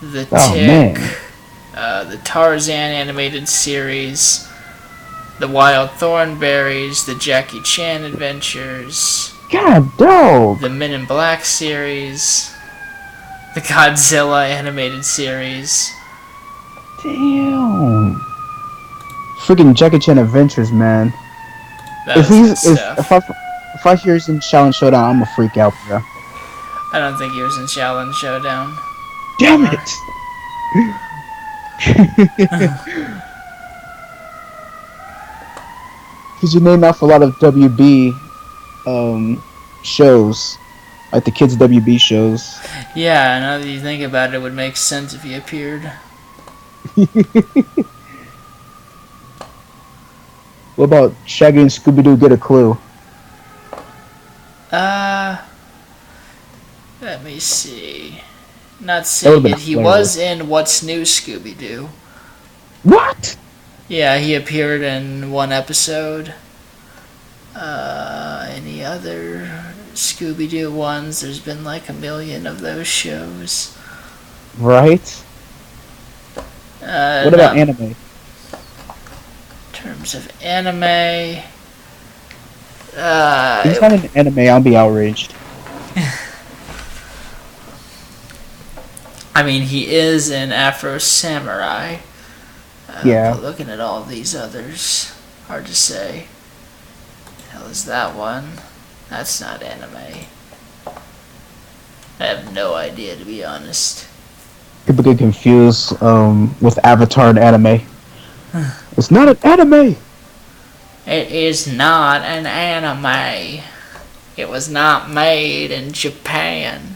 The Tick, the Tarzan animated series, the Wild Thornberrys, the Jackie Chan Adventures, God, dog. the Men in Black series, the Godzilla animated series. Damn. Freaking Jackie Chan Adventures, man. If I hear he's in Shaolin Showdown, I'm gonna freak out, bro. I don't think he was in Shaolin Showdown. Damn it! Because you named off a lot of WB shows, like the kids' WB shows. Yeah, now that you think about it, it would make sense if he appeared. What about Shaggy and Scooby-Doo Get a Clue? Let me see. Not seeing it. He was in What's New Scooby-Doo. What? Yeah, he appeared in 1 episode. Any other Scooby-Doo ones? There's been like a million of those shows. Right? What about anime? In terms of anime, if he's not an anime, I'll be outraged. I mean, he is in Afro Samurai. Yeah. But looking at all these others, hard to say. The hell is that one? That's not anime. I have no idea, to be honest. People get confused with Avatar and anime. It's not an anime! It is not an anime. It was not made in Japan.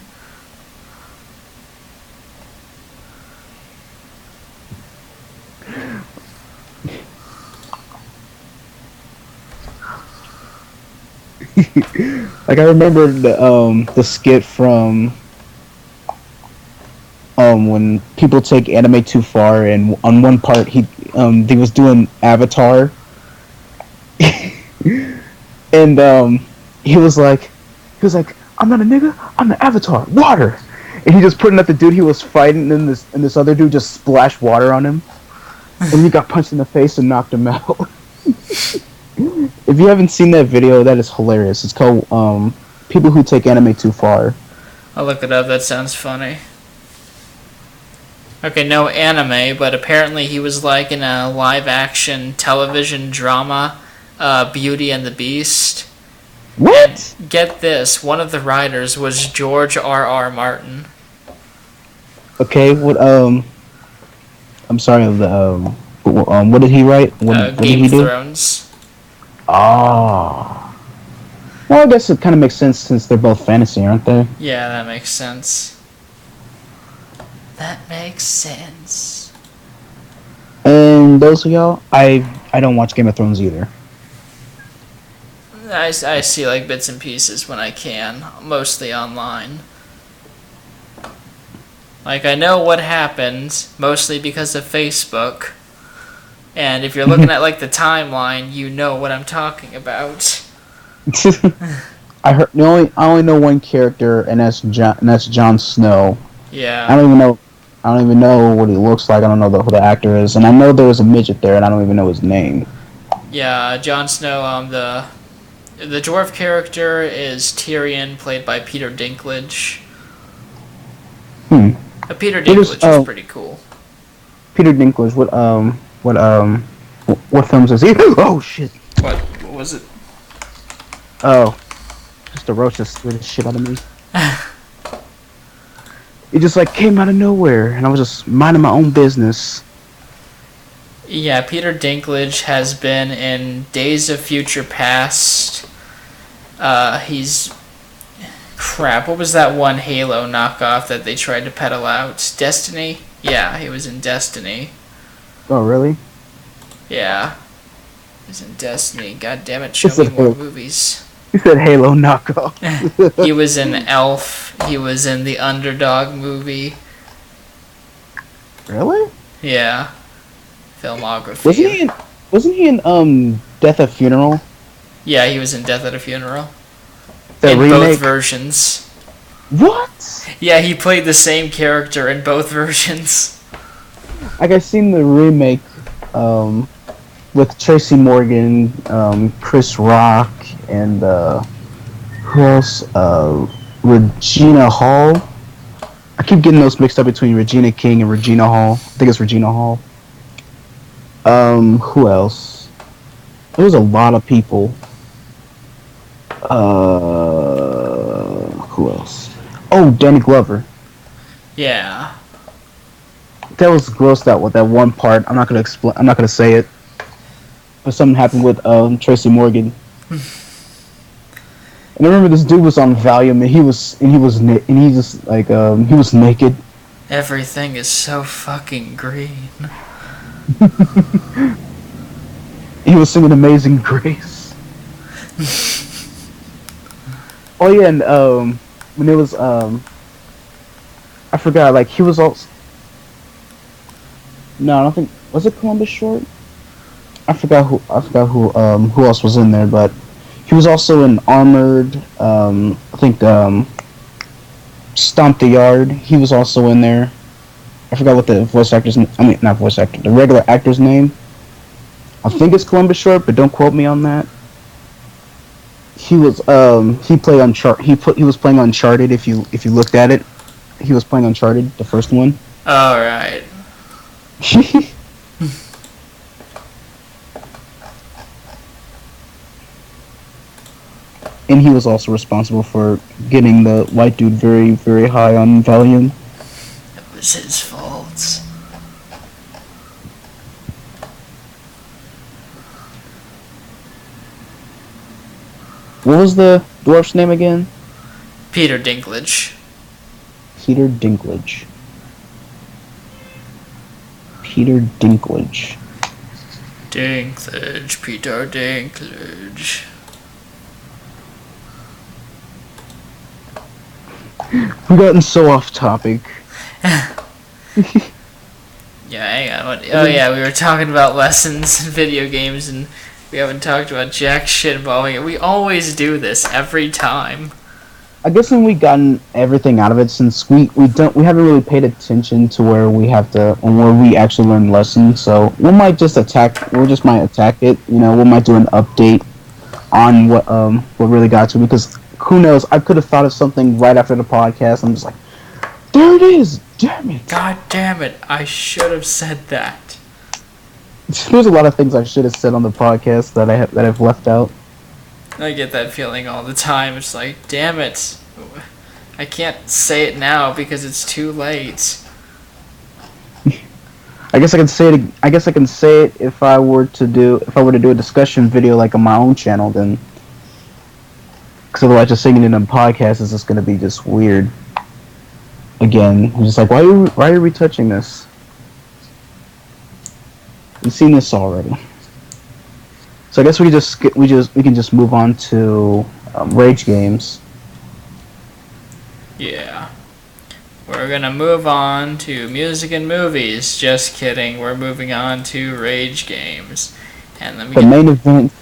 Like I remember the skit from when people take anime too far, and on one part he was doing Avatar, and he was like, I'm not a nigga, I'm the Avatar, water, and he just putting at the dude he was fighting, and this other dude just splashed water on him, and he got punched in the face and knocked him out. If you haven't seen that video, that is hilarious. It's called "People Who Take Anime Too Far." I'll look it up. That sounds funny. Okay, no anime, but apparently he was like in a live-action television drama, Beauty and the Beast. What? And get this, one of the writers was George R.R. Martin. Okay, what I'm sorry. What did he write? What did Game he of do? Thrones. Ah. Well, I guess it kind of makes sense since they're both fantasy, aren't they? Yeah, that makes sense. That makes sense. And those of y'all, I don't watch Game of Thrones either. I see like bits and pieces when I can, mostly online. Like, I know what happened, mostly because of Facebook. And if you're looking at like the timeline, you know what I'm talking about. I only know one character, and that's Jon Snow. Yeah. I don't even know what he looks like. I don't know who the actor is, and I know there was a midget there, and I don't even know his name. Yeah, Jon Snow. The dwarf character is Tyrion, played by Peter Dinklage. Peter Dinklage is pretty cool. Peter Dinklage. What films is he? Oh shit! What was it? Oh, just a roach just scared the shit out of me. It just like came out of nowhere, and I was just minding my own business. Yeah, Peter Dinklage has been in Days of Future Past. He's... Crap, what was that one Halo knockoff that they tried to peddle out? Destiny? Yeah, he was in Destiny. Oh, really? Yeah. He was in Destiny. God damn it, show me more movies. You said Halo knockoff. He was in Elf. He was in the Underdog movie. Really? Yeah. Filmography. Wasn't he in Death at Funeral? Yeah, he was in Death at a Funeral. The in remake? both versions. What? Yeah, he played the same character in both versions. Like, I've seen the remake with Tracy Morgan, Chris Rock, and who else? Regina Hall. I keep getting those mixed up between Regina King and Regina Hall. I think it's Regina Hall. Who else? There was a lot of people. Who else? Oh, Danny Glover. Yeah. That was grossed out with that one part. I'm not gonna say it. But something happened with Tracy Morgan. And I remember this dude was on Valium, and he was naked. Everything is so fucking green. He was singing Amazing Grace. Oh yeah, and when it was I forgot, like he was also... No, I don't think... Was it Columbus Short? I forgot who else was in there, but he was also in Armored, I think Stomp the Yard. He was also in there. I forgot what the voice actor's not voice actor, the regular actor's name. I think it's Columbus Short, but don't quote me on that. He was he was playing Uncharted. If you looked at it, he was playing Uncharted, the first one. All right. And he was also responsible for getting the white dude very, very high on Valium. It was his fault. What was the dwarf's name again? Peter Dinklage. Peter Dinklage. Peter Dinklage. Dinklage. Peter Dinklage. We've gotten so off topic. Yeah, hang on. Oh yeah, we were talking about lessons in video games, and we haven't talked about jack shit involving it. We always do this every time. I guess when we gotten everything out of it, since we haven't really paid attention to where we actually learn lessons. So we just might attack it. You know, we might do an update on what really got to me, because who knows, I could have thought of something right after the podcast. I'm just like, there it is, damn it. God damn it, I should have said that. There's a lot of things I should have said on the podcast that I've left out. I get that feeling all the time. It's like, damn it, I can't say it now because it's too late. I guess I can say it. I guess I can say it if I were to do a discussion video like on my own channel, then. Because otherwise, just singing it on podcast is just gonna be just weird. Again, I'm just like, why are you retouching this? We've seen this already. So I guess we can just move on to rage games. Yeah. We're gonna move on to music and movies. Just kidding. We're moving on to rage games. And let me the main event.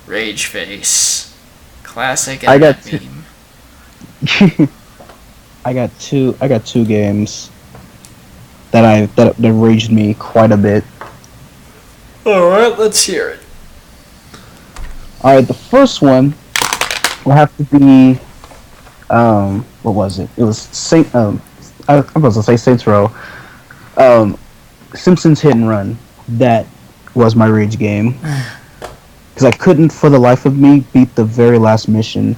Rage face. Classic I got meme. I got two games that raged me quite a bit. Alright, let's hear it. Alright, the first one will have to be what was it? It was I'm supposed to say Saints Row. Simpsons Hit and Run. That was my rage game. Because I couldn't for the life of me beat the very last mission.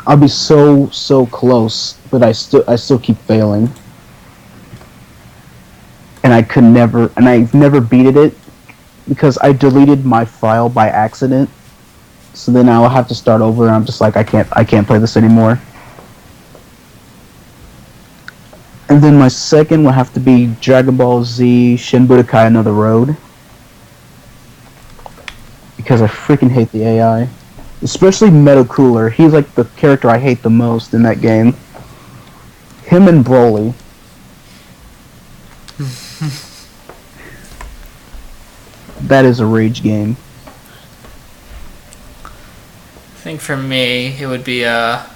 I'll be so close, but I still keep failing. And I've never beaten it because I deleted my file by accident. So then I'll have to start over, and I'm just like, I can't play this anymore. And then my second will have to be Dragon Ball Z Shin Budokai Another Road. Because I freaking hate the AI. Especially Metal Cooler. He's like the character I hate the most in that game. Him and Broly. That is a rage game. I think for me, it would be a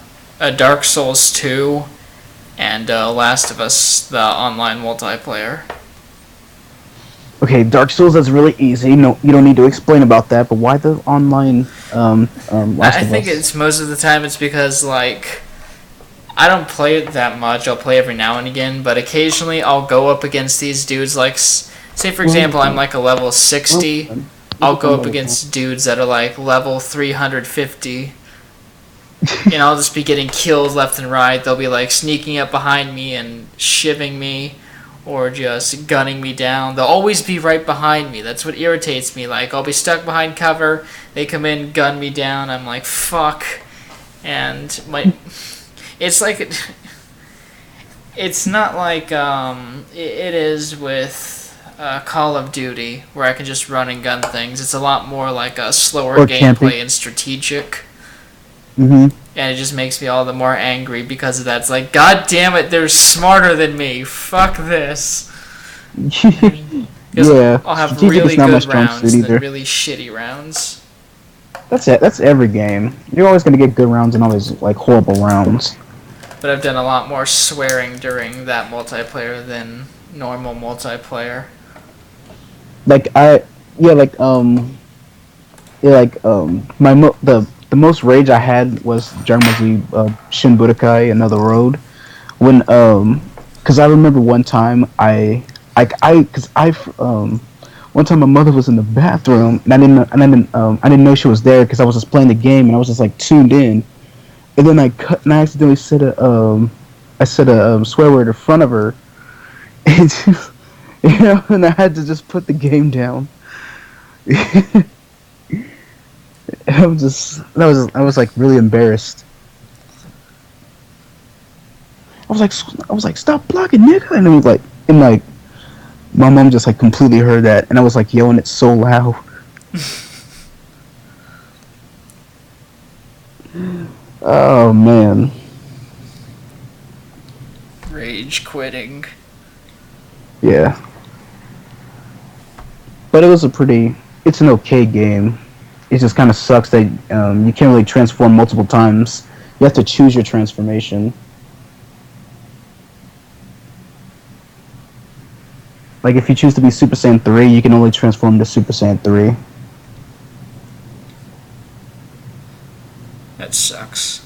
Dark Souls 2 and Last of Us, the online multiplayer. Okay, Dark Souls is really easy. No, you don't need to explain about that. But why the online Last of Us? I think it's most of the time it's because like I don't play it that much. I'll play every now and again, but occasionally I'll go up against these dudes. Like, say for example, I'm like a level 60. I'll go up against dudes that are like level 350. And I'll just be getting killed left and right. They'll be like sneaking up behind me and shivving me, or just gunning me down. They'll always be right behind me. That's what irritates me. Like, I'll be stuck behind cover. They come in, gun me down. I'm like, fuck. And it's like, it's not like it is with Call of Duty, where I can just run and gun things. It's a lot more like a slower gameplay camping. And strategic. Mm-hmm. And it just makes me all the more angry because of that. It's like, God damn it, they're smarter than me. Fuck this. Yeah. I'll have really good rounds and really shitty rounds. That's it. That's every game. You're always going to get good rounds and always like horrible rounds. But I've done a lot more swearing during that multiplayer than normal multiplayer. The most rage I had was Dragon Ball Z Shin Budokai Another Road, when because I remember one time one time my mother was in the bathroom and I didn't know she was there because I was just playing the game and I was just like tuned in, and then I accidentally said a swear word in front of her, and and I had to just put the game down. I was like really embarrassed. I was like, stop blocking, nigga, and it was like, my mom just like completely heard that, and I was like yelling it so loud. Oh man. Rage quitting. Yeah. But it's an okay game. It just kind of sucks that you can't really transform multiple times. You have to choose your transformation. Like if you choose to be Super Saiyan 3, you can only transform to Super Saiyan 3. That sucks.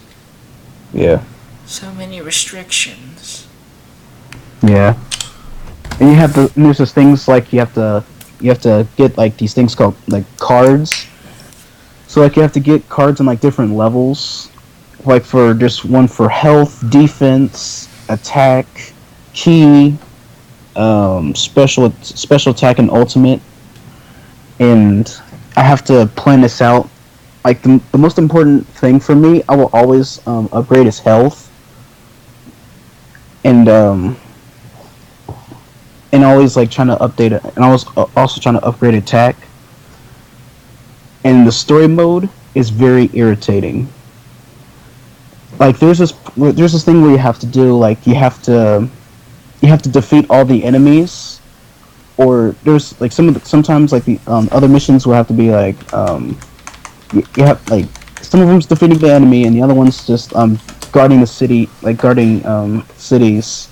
Yeah. So many restrictions. Yeah. And you have to. And there's just things like you have to get like these things called like cards. So like you have to get cards in like different levels. Like for just one for health, defense, attack, key, special attack, and ultimate. And I have to plan this out. Like the most important thing for me, I will always upgrade is health, and always like trying to update it, and I was also trying to upgrade attack. And the story mode is very irritating. Like there's this thing where you have to do like you have to defeat all the enemies, or there's like sometimes like the other missions will have to be like you have like some of them's defeating the enemy and the other one's just guarding the city, like guarding cities.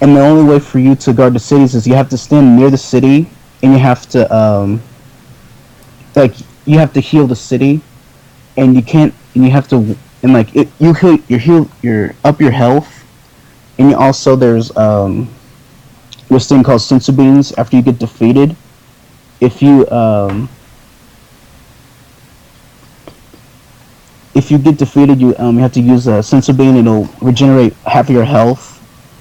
And the only way for you to guard the cities is you have to stand near the city, and you have to like you have to heal the city, and you can't, and you have to, and like you're up your health, and you also there's this thing called sensu beans after you get defeated. If you get defeated, you have to use a sensu bean, and it'll regenerate half of your health.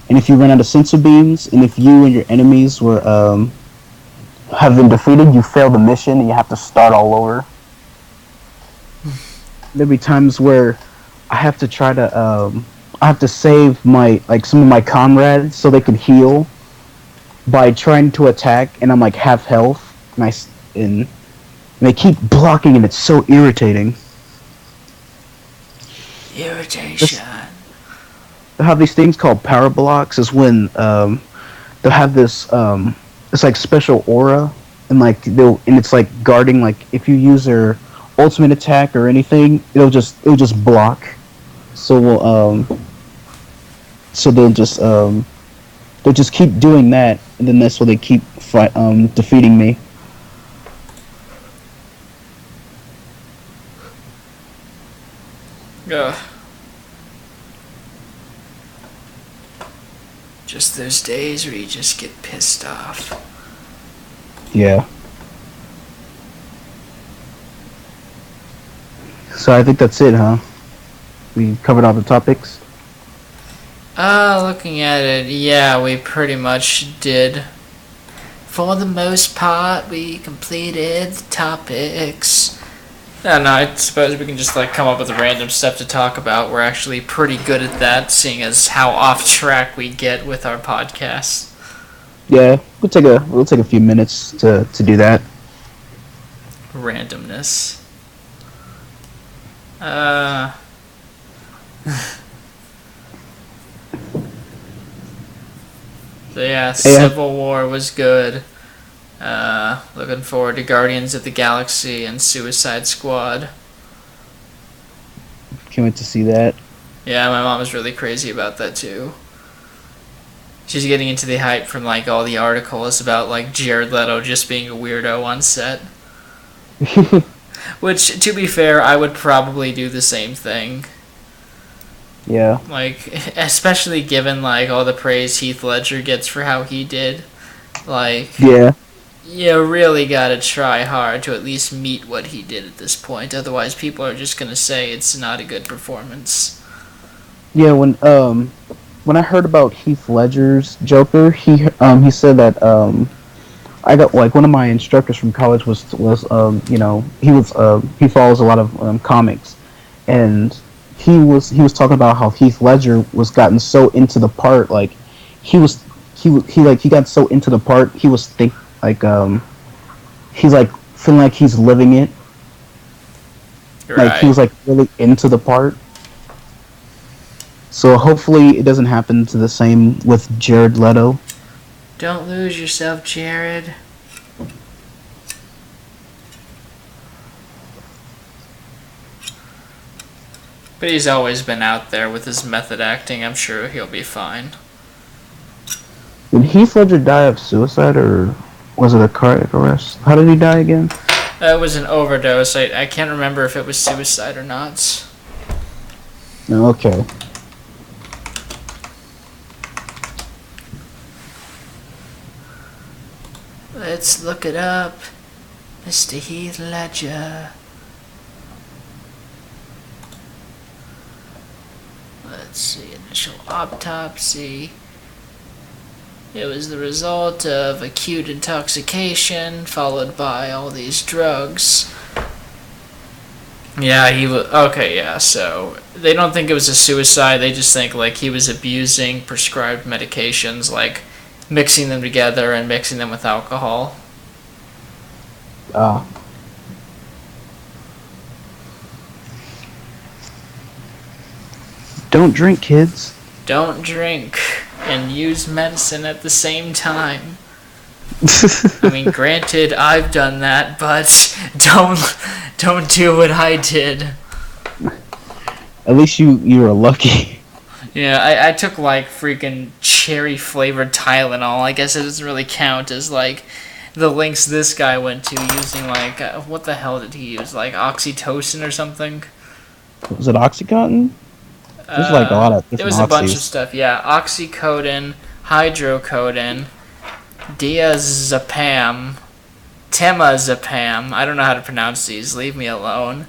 And if you run out of sensu beans, and if you and your enemies were have been defeated, you fail the mission, and you have to start all over. There'll be times where I have to try to I have to save my like some of my comrades so they can heal by trying to attack, and I'm like half health, and they keep blocking, and it's so irritating. Irritation. They have these things called power blocks. Is when they'll have this it's like special aura, and like it's like guarding, like if you use their ultimate attack or anything, it'll just block. So so they'll just keep doing that, and then that's why they keep defeating me. Ugh. Just those days where you just get pissed off. Yeah. So I think that's it, huh? We covered all the topics. Looking at it, yeah, we pretty much did. For the most part, we completed the topics. No, I suppose we can just like come up with random stuff to talk about. We're actually pretty good at that, seeing as how off track we get with our podcast. Yeah, we'll take a few minutes to do that. Randomness. So yeah, Civil War was good. Looking forward to Guardians of the Galaxy and Suicide Squad. Can't wait to see that. Yeah, my mom was really crazy about that too. She's getting into the hype from like all the articles about like Jared Leto just being a weirdo on set. Which, to be fair, I would probably do the same thing. Yeah. Like, especially given like all the praise Heath Ledger gets for how he did. Like, yeah. You really gotta try hard to at least meet what he did at this point. Otherwise, people are just gonna say it's not a good performance. Yeah, when I heard about Heath Ledger's Joker, he said that I got like one of my instructors from college was he follows a lot of comics, and he was talking about how Heath Ledger was gotten so into the part, like he got so into the part, he was he's like feeling like he's living it. Right. Like he was like really into the part. So hopefully it doesn't happen to the same with Jared Leto. Don't lose yourself, Jared. But he's always been out there with his method acting. I'm sure he'll be fine. Did Heath Ledger die of suicide or was it a cardiac arrest? How did he die again? It was an overdose. I can't remember if it was suicide or not. Okay. Let's look it up. Mr. Heath Ledger. Let's see, initial autopsy. It was the result of acute intoxication followed by all these drugs. Yeah, he was... Okay, yeah, so... They don't think it was a suicide, they just think, like, he was abusing prescribed medications, like, mixing them together and mixing them with alcohol. Don't drink, kids. Don't drink and use medicine at the same time. I mean, granted, I've done that, but don't do what I did. At least you were lucky. Yeah, I took, like, freaking cherry-flavored Tylenol. I guess it doesn't really count as, like, the links this guy went to using, like, what the hell did he use? Like, oxytocin or something? Was it Oxycontin? There's, like, a lot of different It was a bunch of oxys. stuff, yeah. Oxycodone, hydrocodone, diazepam, temazepam, I don't know how to pronounce these, leave me alone,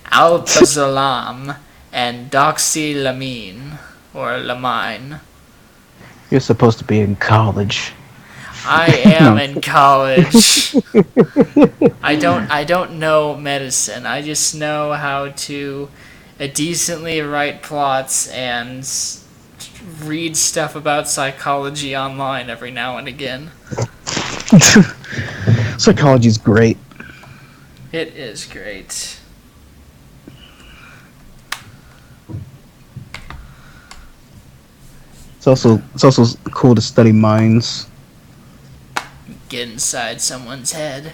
alprazolam, and doxylamine, or lamine. You're supposed to be in college. I am in college. I don't know medicine. I just know how to decently write plots and read stuff about psychology online every now and again. Psychology's great. It is great. It's also cool to study minds. Get inside someone's head.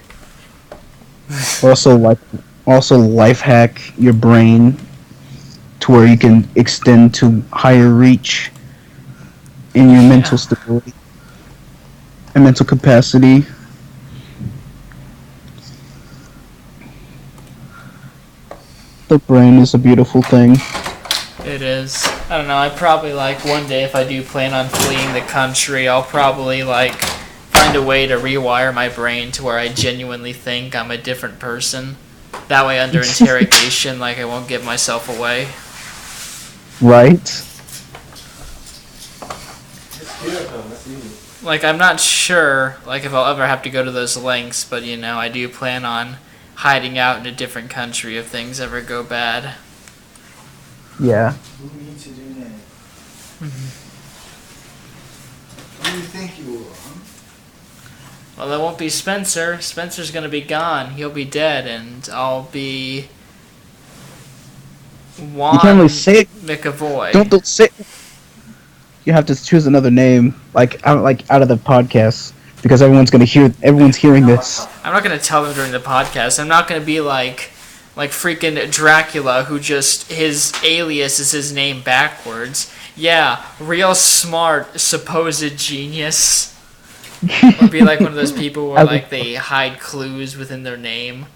Also life hack your brain to where you can extend to higher reach in your mental stability and mental capacity. The brain is a beautiful thing. It is. I don't know, I probably, like, one day if I do plan on fleeing the country, I'll probably, like, find a way to rewire my brain to where I genuinely think I'm a different person. That way, under interrogation, like, I won't give myself away. Right? Like, I'm not sure, like, if I'll ever have to go to those lengths, but, you know, I do plan on hiding out in a different country if things ever go bad. Yeah. Who needs to do that? Who do you think you are? Well, that won't be Spencer. Spencer's gonna be gone. He'll be dead, and I'll be Juan You can't really say it. McAvoy. Don't say. You have to choose another name, like out of the podcast, because everyone's hearing this. I'm not gonna tell them during the podcast. I'm not gonna be like freaking Dracula, who just his alias is his name backwards. Yeah, real smart supposed genius. Or be like one of those people where like they hide clues within their name.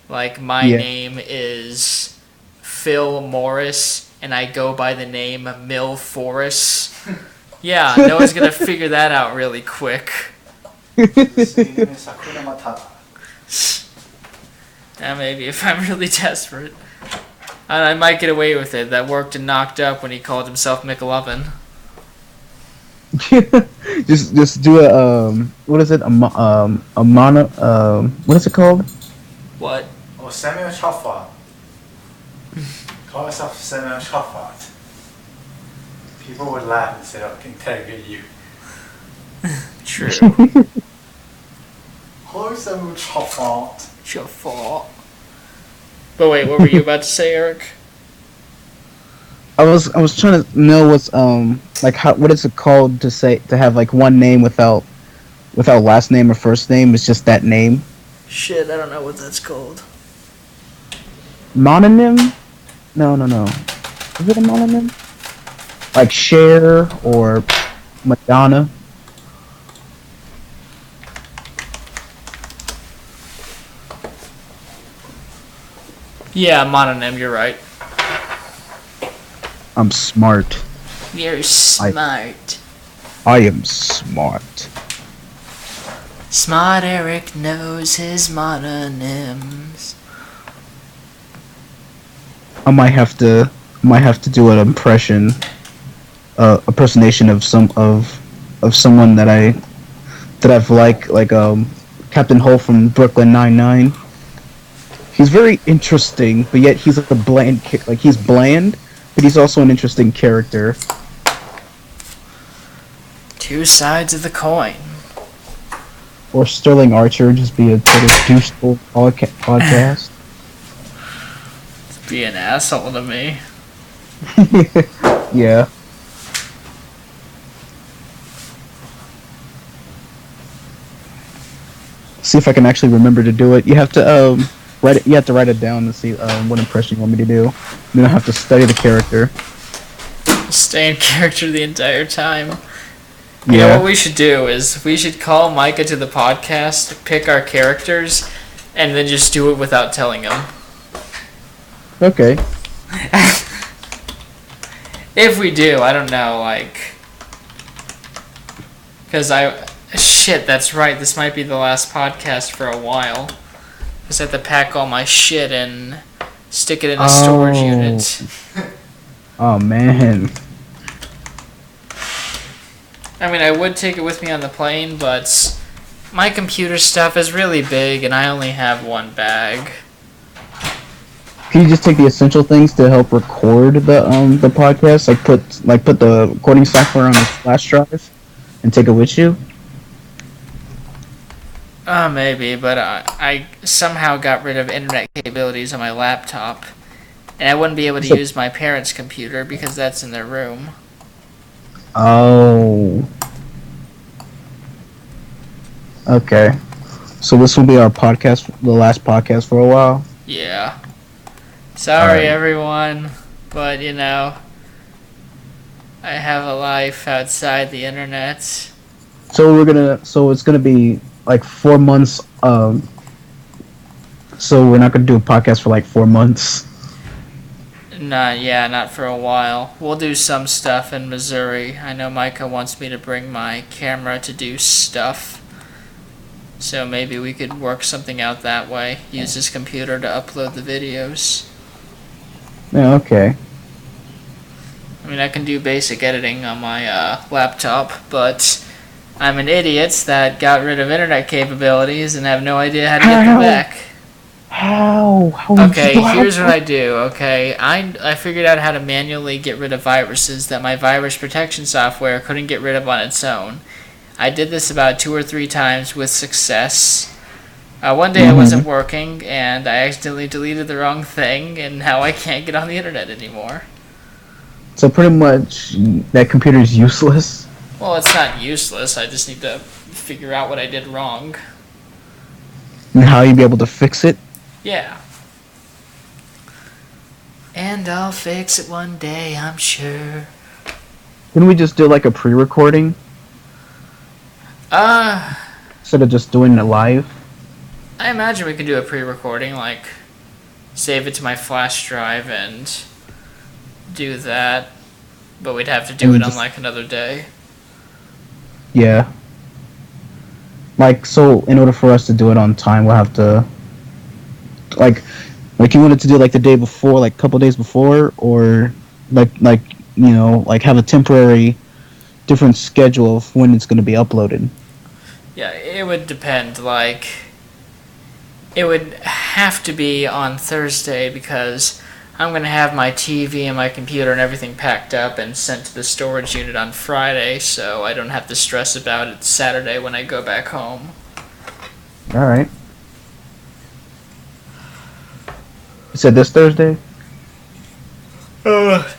Like my name is Phil Morris, and I go by the name Mill Forrest. Yeah, no one's gonna figure that out really quick. Maybe if I'm really desperate. And I might get away with it. That worked and knocked up when he called himself McLovin. just do a what is it, a mono, what is it called? What? Oh, Samuel Shaffer. Call yourself Samuel Shaffer. People would laugh instead of interrogate you. True. Call Samuel Shaffer. It's your fault. But wait, what were you about to say, Eric? I was trying to know what's what is it called to have like one name without last name or first name. It's just that name. Shit, I don't know what that's called. Mononym? No. Is it a mononym? Like Cher or Madonna? Yeah, mononym, you're right. I'm smart. You're smart. I am smart. Smart Eric knows his mononyms. I might have to do an impersonation of someone that I've like Captain Holt from Brooklyn Nine-Nine. He's very interesting, but yet he's like he's bland, but he's also an interesting character. Two sides of the coin. Or Sterling Archer, just be a total douchebag podcast. Be an asshole to me. Yeah. See if I can actually remember to do it. You have to write it. You have to write it down to see what impression you want me to do. Then I have to study the character. Stay in character the entire time. Yeah. You know what we should do is we should call Micah to the podcast, pick our characters, and then just do it without telling him. Okay. If we do, I don't know, like... Because shit, that's right, this might be the last podcast for a while. Because I have to pack all my shit and stick it in a storage unit. Oh, man. I mean, I would take it with me on the plane, but my computer stuff is really big, and I only have one bag. Can you just take the essential things to help record the podcast? Like put the recording software on this flash drive and take it with you? Maybe, but I somehow got rid of internet capabilities on my laptop, and I wouldn't be able to use my parents' computer because that's in their room. Oh. Okay. So this will be our podcast, the last podcast for a while? Yeah. Sorry, Alright. everyone, but, you know, I have a life outside the internet. So it's gonna be like 4 months, so we're not gonna do a podcast for like 4 months. Not for a while. We'll do some stuff in Missouri. I know Micah wants me to bring my camera to do stuff. So maybe we could work something out that way. Use his computer to upload the videos. Yeah, okay. I mean, I can do basic editing on my laptop, but I'm an idiot that got rid of internet capabilities and have no idea how to get them back. How? Okay, here's what I do, okay? I figured out how to manually get rid of viruses that my virus protection software couldn't get rid of on its own. I did this about 2 or 3 times with success. One day I wasn't working, and I accidentally deleted the wrong thing, and now I can't get on the internet anymore. So pretty much, that computer is useless? Well, it's not useless, I just need to figure out what I did wrong. And how you be able to fix it? Yeah. And I'll fix it one day, I'm sure. Can we just do like a pre-recording? Instead of just doing it live? I imagine we could do a pre-recording, like, save it to my flash drive and do that, but we'd have to do it on, like, another day. Yeah. Like, so, in order for us to do it on time, we'll have to, like you wanted to do, like, the day before, like, a couple days before, or, like, you know, like, have a temporary different schedule of when it's going to be uploaded. Yeah, it would depend, like... It would have to be on Thursday because I'm going to have my TV and my computer and everything packed up and sent to the storage unit on Friday, so I don't have to stress about it Saturday when I go back home. Alright. You said this Thursday?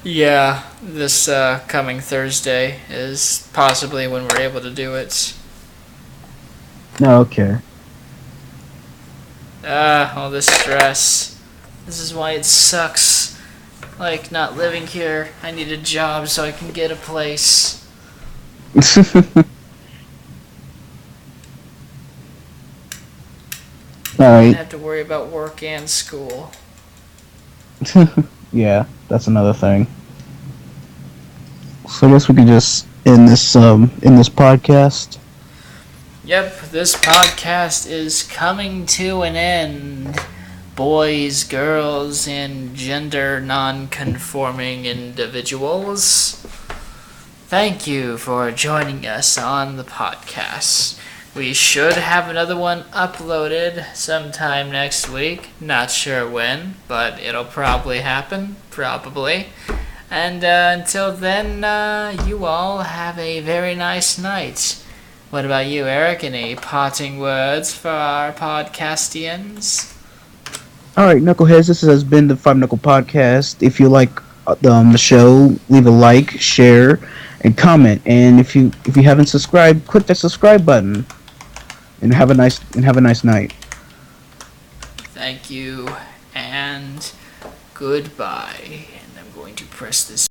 Yeah, this coming Thursday is possibly when we're able to do it. No, okay. All this stress. This is why it sucks. Like, not living here. I need a job so I can get a place. I Alright. have to worry about work and school. Yeah, that's another thing. So I guess we could just end this podcast. Yep, this podcast is coming to an end. Boys, girls, and gender non-conforming individuals. Thank you for joining us on the podcast. We should have another one uploaded sometime next week. Not sure when, but it'll probably happen. Probably. And until then, you all have a very nice night. What about you, Eric? Any parting words for our podcastians? Alright, Knuckleheads, this has been the Five Knuckle Podcast. If you like the show, leave a like, share, and comment. And if you haven't subscribed, click that subscribe button. And have a nice night. Thank you, and goodbye. And I'm going to press this